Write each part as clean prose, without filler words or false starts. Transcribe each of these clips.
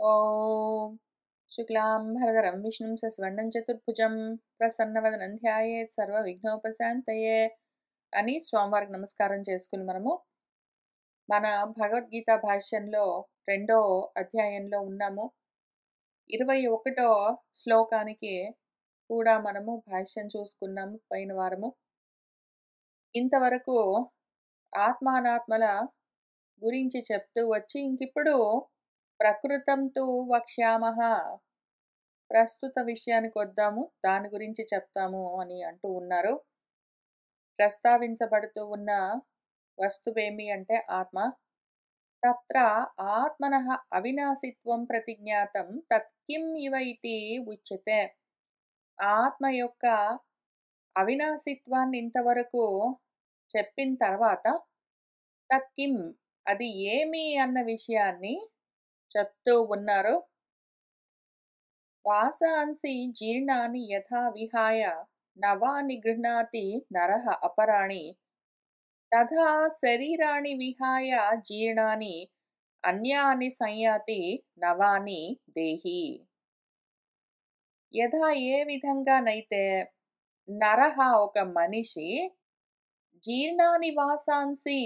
ఓం శుక్లాంబరధరం విష్ణుం శశివర్ణం చతుర్భుజం ప్రసన్నవదనం ధ్యాయేత్ సర్వ విఘ్నోపశాంతయే అని స్వామివారికి నమస్కారం చేసుకుని మనము మన భగవద్గీత భాష్యంలో రెండో అధ్యాయంలో ఉన్నాము. 21వ శ్లోకానికి కూడా మనము భాష్యం చూసుకున్నాము పోయిన వారము. ఇంతవరకు ఆత్మానాత్మల గురించి చెప్తూ వచ్చి ఇంకిప్పుడు ప్రకృతం తు వక్ష్యామః, ప్రస్తుత విషయానికి వద్దాము, దాని గురించి చెప్తాము అని అంటూ ఉన్నారు. ప్రస్తావించబడుతూ ఉన్న వస్తువేమి అంటే ఆత్మ. తత్ర ఆత్మనః అవినాశిత్వం ప్రతిజ్ఞాతం తత్కిం ఇవ ఇతి ఉచ్యతే. ఆత్మ యొక్క అవినాశిత్వాన్ని ఇంతవరకు చెప్పిన తర్వాత తత్కిం, అది ఏమి అన్న విషయాన్ని చెప్తూ ఉన్నారు. వాసాంసి జీర్ణాని యథా విహాయ నవాని గృహ్ణాతి నరః అపరాణి తథా శరీరాణి విహాయ జీర్ణాని అన్యాని సంయాతి నవాని దేహి. యథా ఏ విధంగానైతే నరః ఒక మనిషి జీర్ణాని వాసాంసి,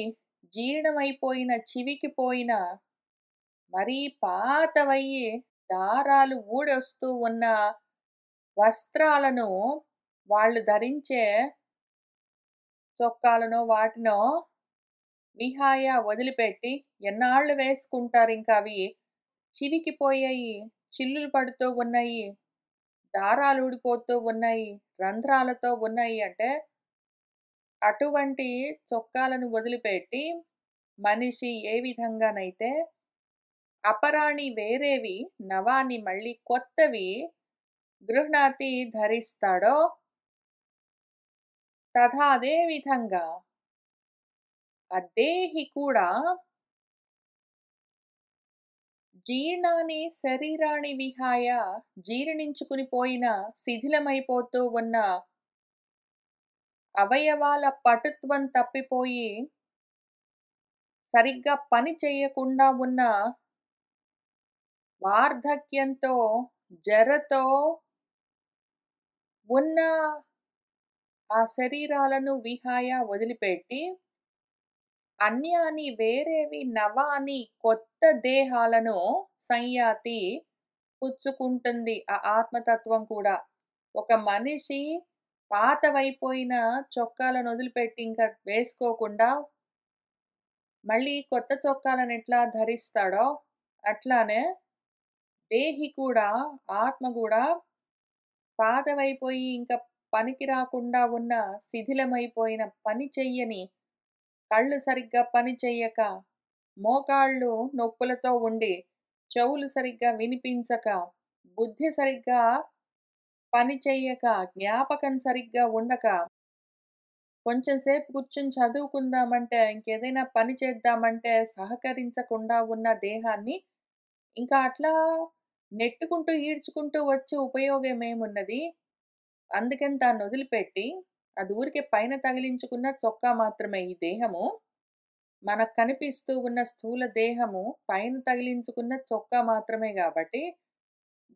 జీర్ణమైపోయిన చివికి పోయిన మరీ పాతవయ్యి దారాలు ఊడొస్తూ ఉన్న వస్త్రాలను వాళ్ళు ధరించే చొక్కాలనో వాటినో విహాయ వదిలిపెట్టి ఎన్నాళ్ళు వేసుకుంటారు, ఇంకా అవి చివికి పోయాయి, చిల్లులు పడుతూ ఉన్నాయి, దారాలు ఊడిపోతూ ఉన్నాయి, రంధ్రాలతో ఉన్నాయి అంటే అటువంటి చొక్కాలను వదిలిపెట్టి మనిషి ఏ విధంగానైతే అపరాణి వేరేవి నవాని మళ్ళీ కొత్తవి గృహ్ణాతి ధరిస్తాడో తథా అదే విధంగా అదేహి కూడా జీర్ణాని శరీరాన్ని విహాయ, జీర్ణించుకుని పోయిన శిథిలమైపోతూ ఉన్న అవయవాల పటుత్వం తప్పిపోయి సరిగ్గా పని చేయకుండా ఉన్న వార్ధక్యంతో జరతో ఉన్న ఆ శరీరాలను విహాయ వదిలిపెట్టి అన్యాని వేరేవి నవాని కొత్త దేహాలను సంయాతి పుచ్చుకుంటుంది ఆ ఆత్మతత్వం కూడా. ఒక మనిషి పాతవైపోయిన చొక్కాలను వదిలిపెట్టి ఇంకా వేసుకోకుండా మళ్ళీ కొత్త చొక్కాలను ఎట్లా ధరిస్తాడో అట్లానే దేహి కూడా, ఆత్మ కూడా పాతవైపోయి ఇంకా పనికి రాకుండా ఉన్న శిథిలమైపోయిన పని చెయ్యని, కళ్ళు సరిగ్గా పని చెయ్యక, మోకాళ్ళు నొప్పులతో ఉండి, చెవులు సరిగ్గా వినిపించక, బుద్ధి సరిగ్గా పని చెయ్యక, జ్ఞాపకం సరిగ్గా ఉండక, కొంచెం సేపు కూర్చుని చదువుకుందామంటే, ఇంకేదైనా పని చేద్దామంటే సహకరించకుండా ఉన్న దేహాన్ని ఇంకా అట్లా నెట్టుకుంటూ ఈడ్చుకుంటూ వచ్చే ఉపయోగం ఏమున్నది? అందుకని దాన్ని వదిలిపెట్టి అది ఊరికే పైన తగిలించుకున్న చొక్కా మాత్రమే ఈ దేహము. మనకు కనిపిస్తూ ఉన్న స్థూల దేహము పైన తగిలించుకున్న చొక్కా మాత్రమే కాబట్టి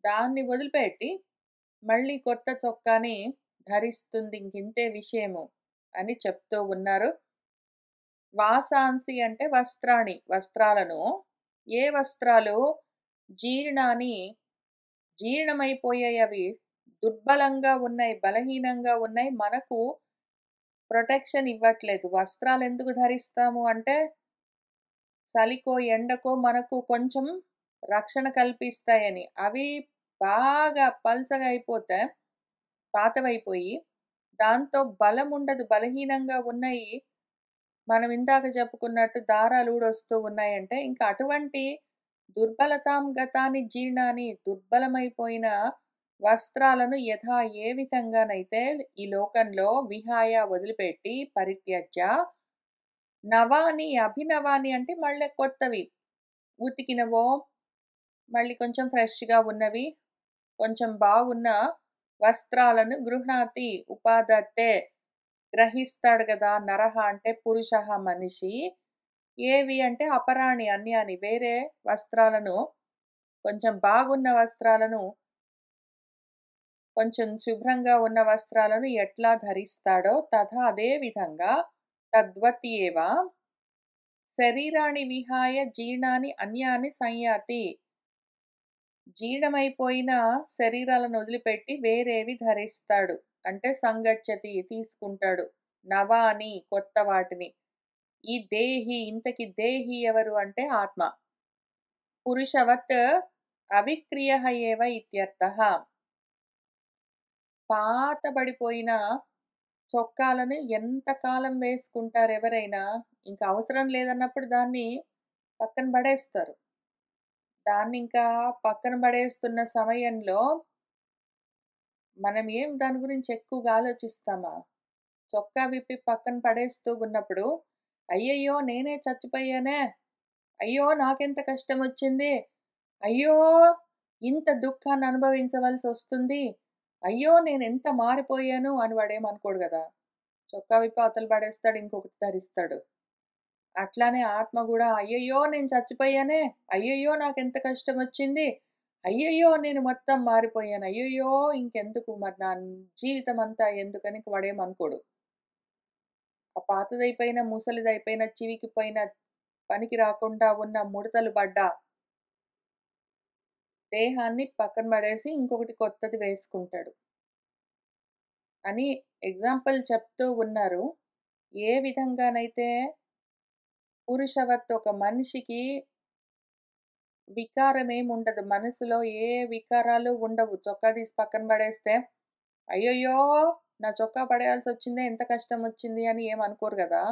దాన్ని వదిలిపెట్టి మళ్ళీ కొత్త చొక్కాని ధరిస్తుంది, ఇంకింతే విషయము అని చెప్తూ ఉన్నారు. వాసాంసి అంటే వస్త్రాణి, వస్త్రాలను. ఏ వస్త్రాలు? జీర్ణాని, జీర్ణమైపోయాయి, అవి దుర్బలంగా ఉన్నాయి, బలహీనంగా ఉన్నాయి, మనకు ప్రొటెక్షన్ ఇవ్వట్లేదు. వస్త్రాలు ఎందుకు ధరిస్తాము అంటే చలికో ఎండకో మనకు కొంచెం రక్షణ కల్పిస్తాయని. అవి బాగా పల్చగా అయిపోతే పాతవైపోయి దాంతో బలం ఉండదు, బలహీనంగా ఉన్నాయి. మనం ఇందాక చెప్పుకున్నట్టు దారాలు ఊడొస్తూ ఉన్నాయంటే ఇంకా అటువంటి దుర్బలతాం గతాని జీర్ణాన్ని, దుర్బలమైపోయిన వస్త్రాలను యథా ఏ విధంగానైతే ఈ లోకంలో విహాయ వదిలిపెట్టి పరిత్యజ్య నవాని అభినవాని అంటే మళ్ళీ కొత్తవి, ఉతికినవో మళ్ళీ కొంచెం ఫ్రెష్గా ఉన్నవి, కొంచెం బాగున్న వస్త్రాలను గృహ్ణాతి ఉపాదత్తే గ్రహిస్తాడు కదా. నరహ అంటే పురుష, మనిషి. ఏవి అంటే అపరాణి అన్యాని వేరే వస్త్రాలను కొంచెం బాగున్న వస్త్రాలను, కొంచెం శుభ్రంగా ఉన్న వస్త్రాలను ఎట్లా ధరిస్తాడో తథా అదే విధంగా తద్వత్యేవ శరీరాన్ని విహాయ జీర్ణాని అన్యాని సంయాతి. జీర్ణమైపోయిన శరీరాలను వదిలిపెట్టి వేరేవి ధరిస్తాడు. అంటే సంగచ్చతి తీసుకుంటాడు. నవాని కొత్త వాటిని. ఈ దేహి ఇంతకి దేహి ఎవరు అంటే ఆత్మ. పురుషవత్ అవిక్రియః ఏవ ఇత్యర్థః. పాతబడిపోయిన చొక్కాలను ఎంతకాలం వేసుకుంటారు ఎవరైనా, ఇంక అవసరం లేదన్నప్పుడు దాన్ని పక్కన పడేస్తారు. దాన్నింకా పక్కన పడేస్తున్న సమయంలో మనం ఏం దాని గురించి ఎక్కువగా ఆలోచిస్తామా? చొక్కా విప్పి పక్కన పడేస్తూ ఉన్నప్పుడు, అయ్యయ్యో! నేనే చచ్చిపోయానే! అయ్యో! నాకెంత కష్టమొచ్చింది. అయ్యో! ఇంత దుఃఖాన్ని అనుభవించవలసొస్తుంది. అయ్యో! నేనెంత మారిపోయాను అని వాడేమనుకోడు గదా! చొక్కా విప్పి అవతల పడేస్తాడు. ఇంకొకటి ధరిస్తాడు. అట్లానే ఆత్మ గూడా అయ్యయ్యో! నేను చచ్చిపోయానే. అయ్యయ్యో! నాకెంత కష్టమొచ్చింది. అయ్యయ్యో! నేను మొత్తం మారిపోయాను. అయ్యయ్యో! ఇంకెందుకు మరి నా జీవితమంతా ఎందుకని వాడేమనుకోడు. ఆ పాతదైపోయిన, ముసలిదైపోయిన, చివికిపోయిన, పనికి రాకుండా ఉన్న ముడతలు పడ్డ దేహాన్ని పక్కన పడేసి ఇంకొకటి కొత్తది వేసుకుంటాడు అని ఎగ్జాంపుల్ చెప్తూ ఉన్నారు. ఏ విధంగానైతే పురుషవత్ ఒక మనిషికి వికారమేముండదు. మనసులో ఏ వికారాలు ఉండవు. చొక్కా తీసి పక్కన పడేస్తే, అయ్యయ్యో! నా చొక్కా పడేయాల్సొచ్చిందే ఎంత కష్టమొచ్చింది అని ఏమనుకోరు గదా!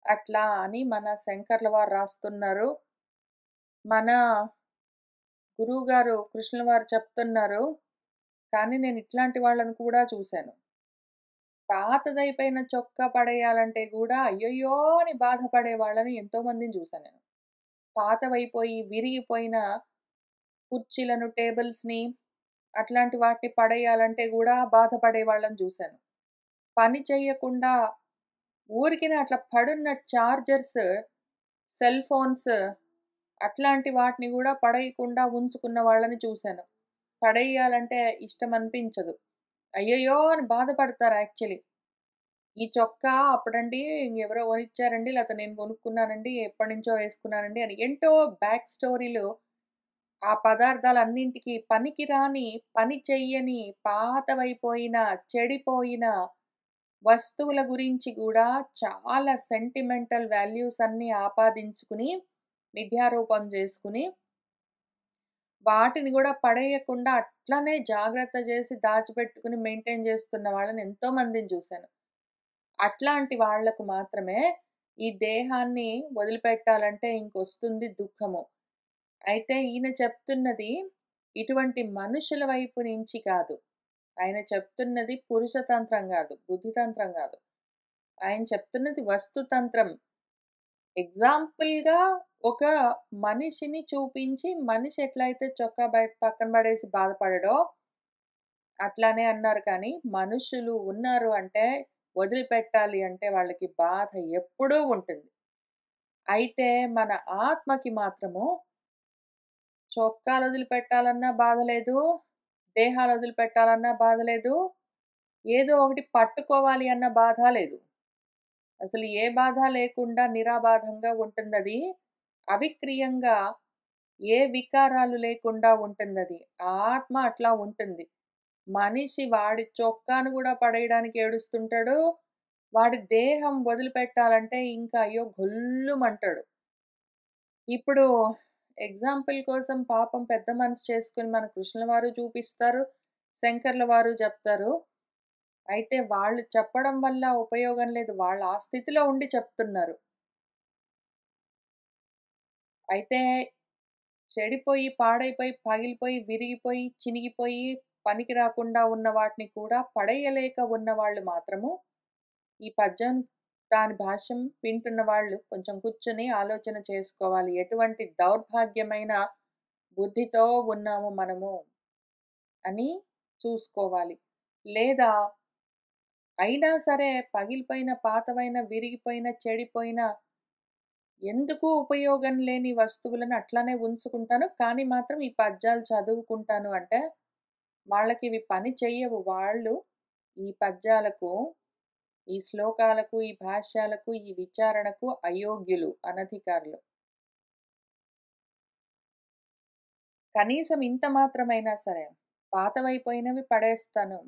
అట్లా అని మన శంకర్ల వారు రాస్తున్నారు. మన గురువుగారు కృష్ణుల వారు చెప్తున్నారు. కానీ నేను ఇట్లాంటి వాళ్ళని కూడా చూశాను. పాతదైపోయిన చొక్కా పడేయాలంటే గూడా అయ్యయ్యో! అని బాధపడే వాళ్ళని ఎంతో మందిని చూశాను నేను. పాతవైపోయి, విరిగిపోయిన కుర్చీలను, టేబుల్స్‌ని అట్లాంటి వాటిని పడేయాలంటే గూడా బాధపడే వాళ్ళని చూశాను. పని చెయ్యకుండా ఊరికినే అట్లా పడున్న చార్జర్స్, సెల్ ఫోన్స్ అట్లాంటి వాటిని గూడా పడేయకుండా ఉంచుకున్న వాళ్ళని చూశాను. పడేయాలంటే ఇష్టమనిపించదు. అయ్యయ్యో! అని బాధపడతారు యాక్చువల్లీ. ఈ చొక్కా అప్పుడండి ఎవరో కొనిచ్చారండి. లేతే నేను కొనుక్కున్నానండి. ఎప్పటినుంచో వేసుకున్నానండి అని ఏంటో బ్యాక్ స్టోరీలు ఆ పదార్థాలన్నింటికి పనికిరాని, పని చెయ్యని, పాతవైపోయిన, చెడిపోయిన వస్తువుల గురించి గూడా చాలా సెంటిమెంటల్ వాల్యూస్ అన్నీ ఆపాదించుకుని, మిథ్యారూపం జేసుకుని, వాటిని గూడా పడేయకుండా అట్లనే జాగ్రత్త జేసి దాచిపెట్టుకుని మెయింటైన్ జేస్తున్న వాళ్ళని ఎంతో మందిని జూశాను. అట్లాంటి వాళ్ళకు మాత్రమే ఈ దేహాన్ని వదిలిపెట్టాలంటే ఇంకొస్తుంది దుఃఖము. అయితే ఈయన చెప్తున్నది ఇటువంటి మనుషుల వైపు నుంచి కాదు. ఆయన చెప్తున్నది పురుషతంత్రం గాదు, బుద్ధితంత్రం గాదు. ఆయన చెప్తున్నది వస్తుతంత్రం. ఎగ్జాంపుల్‌గా ఒక మనిషిని చూపించి, మనిషి ఎట్లయితే చొక్కా పక్కన పడేసి బాధపడడో, అట్లానే అన్నారు కానీ, మనుషులు ఉన్నారు అంటే, వదిలిపెట్టాలి అంటే వాళ్ళకి బాధ ఎప్పుడూ ఉంటుంది. అయితే మన ఆత్మకి మాత్రము చొక్కాలు వదిలిపెట్టాలన్నా బాధ లేదు, దేహాలు వదిలిపెట్టాలన్నా బాధ లేదు, ఏదో ఒకటి పట్టుకోవాలి అన్న బాధ లేదు. అసలు ఏ బాధ లేకుండా నిరాబాధంగా ఉంటుందది. అవిక్రియంగా ఏ వికారాలు లేకుండా ఉంటుందది. ఆత్మ అట్లా ఉంటుంది. మనిషి వాడి చొక్కాను గూడా పడేయడానికి ఏడుస్తుంటాడు. వాడి దేహం వదిలిపెట్టాలంటే ఇంకా అయ్యో! గొల్లుమంటాడు. ఇప్పుడు ఎగ్జాంపుల్ కోసం పాపం పెద్ద మనసు చేసుకొని మన కృష్ణుల వారు చూపిస్తారు. శంకర్ల వారు చెప్తారు. అయితే వాళ్ళు చెప్పడం వల్ల ఉపయోగం లేదు. వాళ్ళు ఆ స్థితిలో ఉండి చెప్తున్నారు. అయితే చెడిపోయి, పాడైపోయి, పగిలిపోయి, విరిగిపోయి, చినిగిపోయి, పనికి రాకుండా ఉన్న వాటిని కూడా పడేయలేక ఉన్నవాళ్ళు మాత్రము ఈ పద్యం దాని భాష్యం వింటున్న వాళ్ళు కొంచెం కూర్చొని ఆలోచన చేసుకోవాలి. ఎటువంటి దౌర్భాగ్యమైన బుద్ధితో ఉన్నాము మనము అని చూసుకోవాలి. లేదా అయినా సరే పగిలిపోయిన, పాతవైన, విరిగిపోయిన, చెడిపోయిన ఎందుకు ఉపయోగం లేని వస్తువులను అట్లానే ఉంచుకుంటాను. కానీ మాత్రం ఈ పద్యాలు చదువుకుంటాను అంటే, వాళ్ళకివి పని చెయ్యవు. వాళ్ళు ఈ పద్యాలకు, ఈ శ్లోకాలకు, ఈ భాష్యాలకు, ఈ విచారణకు అయోగ్యులు, అనధికారులు. కనీసం ఇంత మాత్రమైనా సరే, పాతవైపోయినవి పడేస్తాను.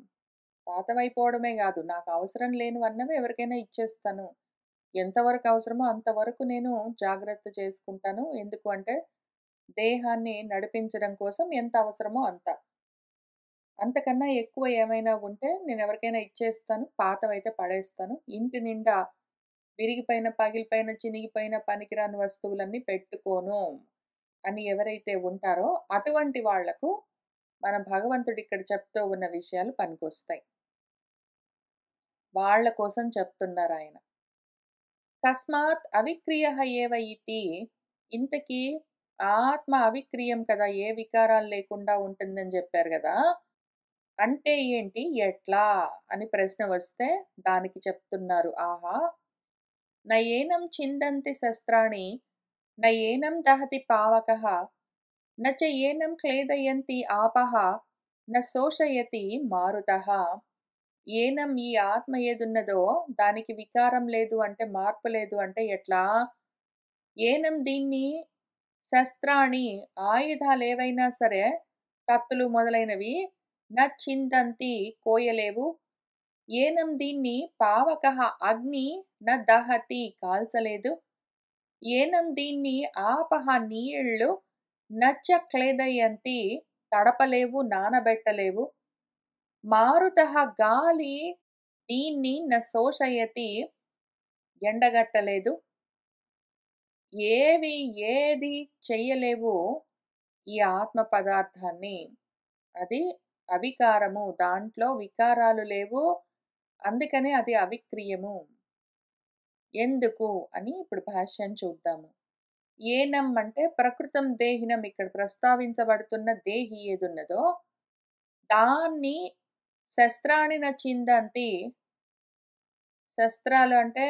పాతవైపోవడమే గాదు, నాకు అవసరం లేనివన్నవి ఎవరికైనా ఇచ్చేస్తాను. ఎంతవరకు అవసరమో అంతవరకు నేను జాగ్రత్త చేసుకుంటాను. ఎందుకు అంటే, దేహాన్ని నడిపించడం కోసం ఎంత అవసరమో అంత. అంతకన్నా ఎక్కువ ఏమైనా ఉంటే నేనెవరికైనా ఇచ్చేస్తాను. పాతవైతే పడేస్తాను. ఇంటి నిండా విరిగిపోయిన, పగిలిపోయిన, చినిగిపోయిన, పనికిరాని వస్తువులన్నీ పెట్టుకోను అని ఎవరైతే ఉంటారో, అటువంటి వాళ్లకు మన భగవంతుడిక్కడ చెప్తూ ఉన్న విషయాలు పనికొస్తాయి. వాళ్ళ కోసం చెప్తున్నారాయన. తస్మాత్ అవిక్రియః ఏవ ఇతి. ఇంతకీ ఆత్మ అవిక్రియం కదా! ఏ వికారాలు లేకుండా ఉంటుందని జెప్పారు గదా! అంటే ఏంటి? ఎట్లా? అని ప్రశ్న వస్తే దానికి చెప్తున్నారు. ఆహా! న ఏనం ఛిందంతి శస్త్రాణి, న ఏనం దహతి పావకః, న చ ఏనం క్లేదయంతి ఆపః, న శోషయతి మారుతః. ఏనం ఈ ఆత్మ ఏదున్నదో దానికి వికారం లేదు అంటే, మార్పు లేదు అంటే ఎట్లా? ఏనం దీన్ని శస్త్రాణి ఆయుధాలేవైనా సరే, కత్తులు మొదలైనవి చిందంతి కోయలేవు. ఏనం దీన్ని పావకః అగ్ని దహతి కాల్చలేదు. ఏనం దీన్ని ఆపః నీళ్ళు క్లేదయంతి తడపలేవు, నానబెట్టలేవు. మారుతః గాలి దీన్ని శోషయతి ఎండగట్టలేదు. ఏది చెయ్యలేవు ఈ ఆత్మ పదార్థాన్ని. అది అవికారము. దాంట్లో వికారాలు లేవు. అందుకనే అది అవిక్రియము. ఎందుకు అని ఇప్పుడు భాష్యం చూద్దాము. ఏనం అంటే ప్రకృతం దేహినం, ఇక్కడ ప్రస్తావించబడుతున్న దేహి ఏదున్నదో దాన్ని శస్త్రాణి చిందంతి. శస్త్రాలు అంటే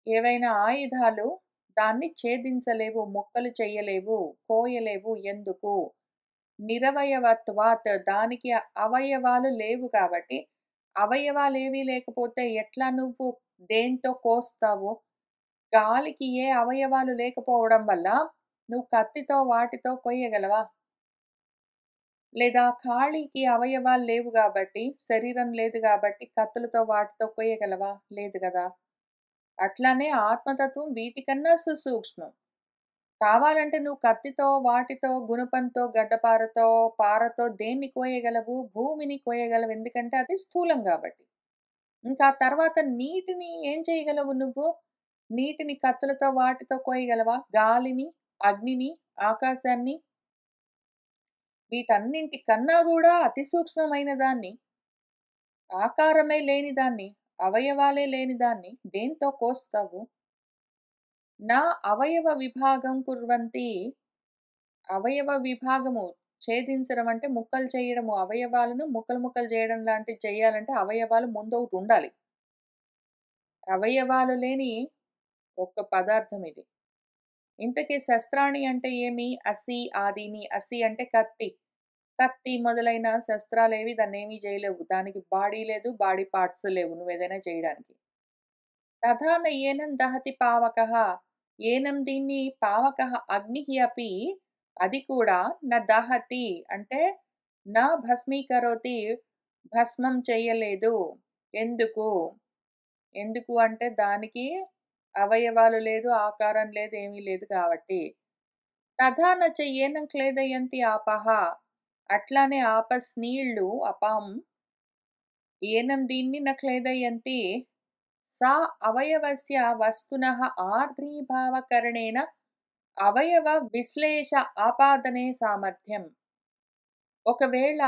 ఏవైనా ఆయుధాలు దాన్ని ఛేదించలేవు, ముక్కలు చెయ్యలేవు, కోయలేవు. ఎందుకు? నిరవయవత్వాత్, దానికి అవయవాలు లేవు కాబట్టి. అవయవాలేవీ లేకపోతే ఎట్లా నువ్వు దేంతో కోస్తావు? గాలికి ఏ అవయవాలు లేకపోవడం వల్ల నువ్వు కత్తితో వాటితో కొయ్యగలవా? లేదా కాళీకి అవయవాలు లేవు గాబట్టి, శరీరం లేదు గాబట్టి కత్తులతో వాటితో కొయ్యగలవా? లేదు గదా! అట్లానే ఆత్మతత్వం వీటికన్నా సుసూక్ష్మం. కావాలంటే నువ్వు కత్తితో, వాటితో, గుణపంతో, గడ్డపారతో, పారతో దేన్ని కోయగలవు? భూమిని కోయగలవు. ఎందుకంటే అది స్థూలం గాబట్టి. ఇంకా తర్వాత నీటిని ఏం చేయగలవు నువ్వు? నీటిని కత్తులతో, వాటితో కోయగలవా? గాలిని, అగ్నిని, ఆకాశాన్ని, వీటన్నింటికన్నా గూడా అతి సూక్ష్మమైన దాన్ని, ఆకారమే లేని దాన్ని, అవయవాలే లేని దాన్ని దేంతో కోస్తావు? నా అవయవ విభాగం కుర్వంతి. అవయవ విభాగము ఛేదించడం అంటే ముక్కలు చేయడము. అవయవాలను ముక్కలు ముక్కలు చేయడం లాంటివి చేయాలంటే అవయవాలు ముందొకటి ఉండాలి. అవయవాలు లేని ఒక పదార్థం ఇది. ఇంతకీ శస్త్రాణి అంటే ఏమి? అసి, ఆదిని. అసి అంటే కత్తి. కత్తి మొదలైన శస్త్రాలేవి దాన్నేమీ చేయలేవు. దానికి బాడీ లేదు, బాడీ పార్ట్స్ లేవు నువ్వేదైనా చేయడానికి. తథా న ఏనం దహతి పావకః. ఏనం దీన్ని పావకః అగ్నిః అపి, అది కూడా దహతి అంటే భస్మీకరోతి, భస్మం చెయ్యలేదు. ఎందుకు? ఎందుకు అంటే దానికి అవయవాలు లేదు, ఆకారం లేదు, ఏమీ లేదు కాబట్టి. తథా నచ ఏనం క్లేదయంతి ఆపః. అట్లానే ఆపస్ నీళ్ళు, అపాం. ఏనం దీన్ని క్లేదయంతి సా అవయవస్య వస్తునః ఆర్ద్రీభావకరణేన అవయవ విశ్లేష ఆపాదనే సామర్థ్యం. ఒకవేళ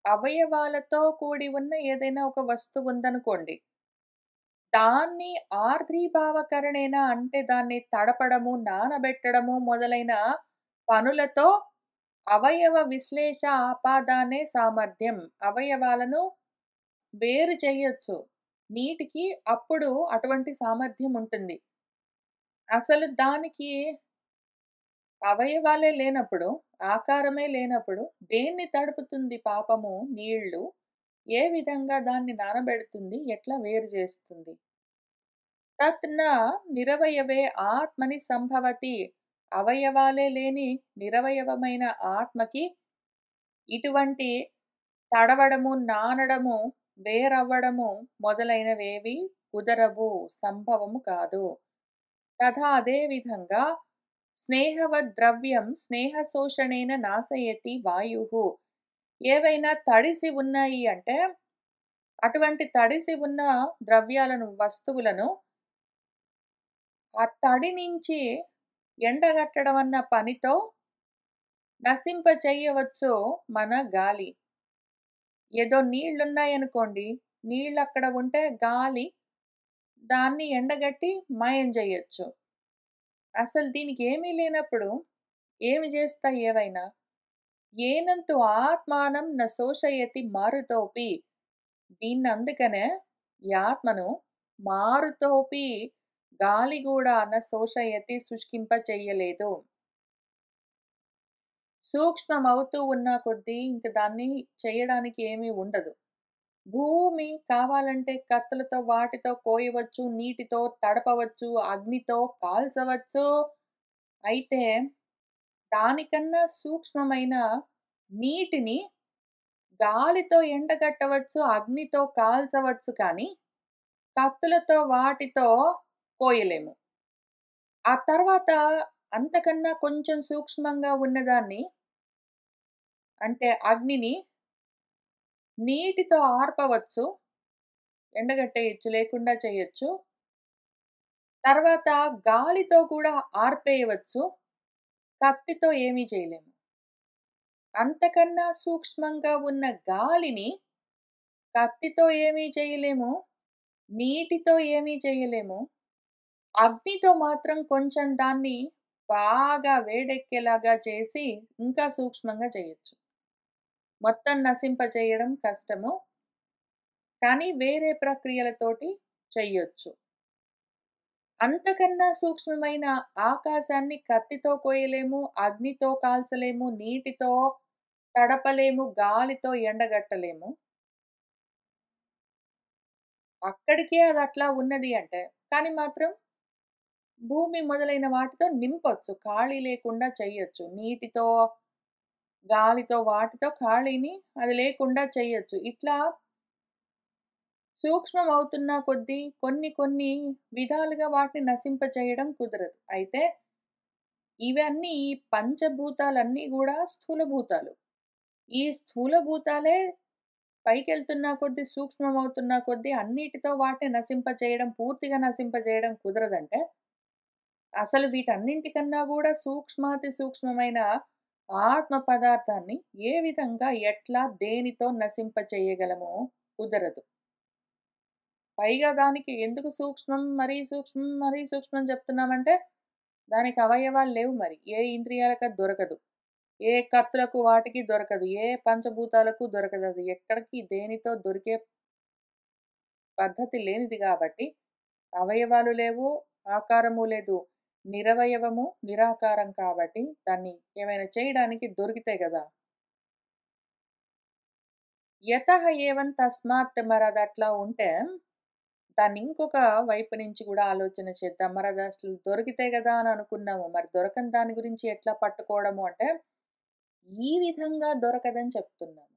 అవయవాలతో కూడి ఉన్న ఏదైనా ఒక వస్తువు ఉందనుకోండి. దాన్ని ఆర్ద్రీభావకరణేన అంటే దాన్ని తడపడము, నానబెట్టడము మొదలైన పనులతో అవయవ విశ్లేష ఆపాదానే సామర్థ్యం. అవయవాలను వేరు చేయొచ్చు. నీటికి అప్పుడు అటువంటి సామర్థ్యం ఉంటుంది. అసలు దానికి అవయవాలే లేనప్పుడు, ఆకారమే లేనప్పుడు దేన్ని తడుపుతుంది పాపము నీళ్ళు? ఏ విధంగా దాన్ని నానబెడుతుంది? ఎట్లా వేరు చేస్తుంది? తత్ న నిరవయవే ఆత్మని సంభవతి. అవయవాలే లేని నిరవయవమైన ఆత్మకి ఇటువంటి తడవడము, నానడము, వేరవ్వడము మొదలైనవేవి కుదరవు, సంభవము కాదు. తథా అదే విధంగా స్నేహవద్ ద్రవ్యం స్నేహశోషణేన నాశయతి వాయుః. ఏవైనా తడిసి ఉన్నాయి అంటే, అటువంటి తడిసి ఉన్న ద్రవ్యాలను, వస్తువులను ఆ తడి నుంచి ఎండగట్టడం అన్న పనితో నశింపచెయ్యవచ్చు మన గాలి. ఏదో నీళ్లున్నాయనుకోండి, నీళ్ళక్కడ ఉంటే గాలి దాన్ని ఎండగట్టి మాయం జెయ్యొచ్చు. అసలు దీనికేమీ లేనప్పుడు ఏమి జేస్తాయి ఏవైనా? ఏనంతు ఆత్మానం న శోషయతి మారుతోపి. దీన్నందుకనే ఈ ఆత్మను మారుతోపి గాలి గూడా న శోషయతి శుష్కింప చెయ్యలేదు. సూక్ష్మమవుతూ ఉన్న కొద్దీ ఇంక దాన్ని చెయ్యడానికి ఏమీ ఉండదు. భూమి కావాలంటే కత్తులతో వాటితో కోయవచ్చు, నీటితో తడపవచ్చు, అగ్నితో కాల్చవచ్చు. అయితే దానికన్నా సూక్ష్మమైన నీటిని గాలితో ఎండగట్టవచ్చు, అగ్నితో కాల్చవచ్చు కానీ, కత్తులతో వాటితో కోయలేము. ఆ తర్వాత అంతకన్నా కొంచెం సూక్ష్మంగా ఉన్నదాన్ని అంటే అగ్నిని నీటితో ఆర్పవచ్చు. ఎండగట్టేయొచ్చు, లేకుండా చేయొచ్చు. తర్వాత గాలితో కూడా ఆర్పేయవచ్చు. కత్తితో ఏమీ చేయలేము. అంతకన్నా సూక్ష్మంగా ఉన్న గాలిని కత్తితో ఏమీ చేయలేము. నీటితో ఏమీ చేయలేము. అగ్నితో మాత్రం కొంచెం దాన్ని బాగా వేడెక్కేలాగా చేసి ఇంకా సూక్ష్మంగా చేయొచ్చు. మొత్తం నశింపచేయడం కష్టము. కానీ వేరే ప్రక్రియలతోటి చెయ్యొచ్చు. అంతకన్నా సూక్ష్మమైన ఆకాశాన్ని కత్తితో కోయలేము, అగ్నితో కాల్చలేము, నీటితో తడపలేము, గాలితో ఎండగట్టలేము. అక్కడికే అదట్లా ఉన్నది అంటే, కానీ మాత్రం భూమి మొదలైన వాటితో నింపొచ్చు. ఖాళీ లేకుండా చెయ్యొచ్చు. నీటితో, గాలితో వాటితో ఖాళీని అది లేకుండా చెయ్యొచ్చు. ఇట్లా సూక్ష్మమవుతున్న కొద్దీ కొన్ని కొన్ని విధాలుగా వాటిని నశింపచేయడం కుదరదు. అయితే ఇవన్నీ ఈ పంచభూతాలన్నీ గూడా స్థూలభూతాలు. ఈ స్థూలభూతాలే పైకెళ్తున్న కొద్దీ, సూక్ష్మమవుతున్న కొద్దీ అన్నిటితో వాటిని నశింపచేయడం, పూర్తిగా నశింపజేయడం కుదరదంటే, అసలు వీటన్నింటికన్నా గూడా సూక్ష్మాతి సూక్ష్మమైన ఆత్మ పదార్థాన్ని ఏ విధంగా, ఎట్లా, దేనితో నశింపచేయగలమో కుదరదు. పైగా దానికి ఎందుకు సూక్ష్మం, మరీ సూక్ష్మం, మరీ సూక్ష్మం అని చెప్తున్నామంటే, దానికి అవయవాలు లేవు మరి. ఏ ఇంద్రియాలకది దొరకదు. ఏ కత్తులకు వాటికి దొరకదు. ఏ పంచభూతాలకు దొరకదది. ఎక్కడికి దేనితో దొరికే పద్ధతి లేనిది గాబట్టి, అవయవాలు లేవు, ఆకారము లేదు. నిరవయవము, నిరాకారం కాబట్టి, దాన్ని ఏమైనా చేయడానికి దొరికితే గదా! యతః ఏవం తస్మాత్ మరదట్లా ఉంటే, దాన్ని ఇంకొక వైపు నుంచి గూడా ఆలోచన చేద్దాం. మరదసలు దొరికితే గదా అని అనుకున్నాము. మరి దొరకని దాని గురించి ఎట్లా పట్టుకోవడము అంటే, ఈ విధంగా దొరకదని చెప్తున్నాము.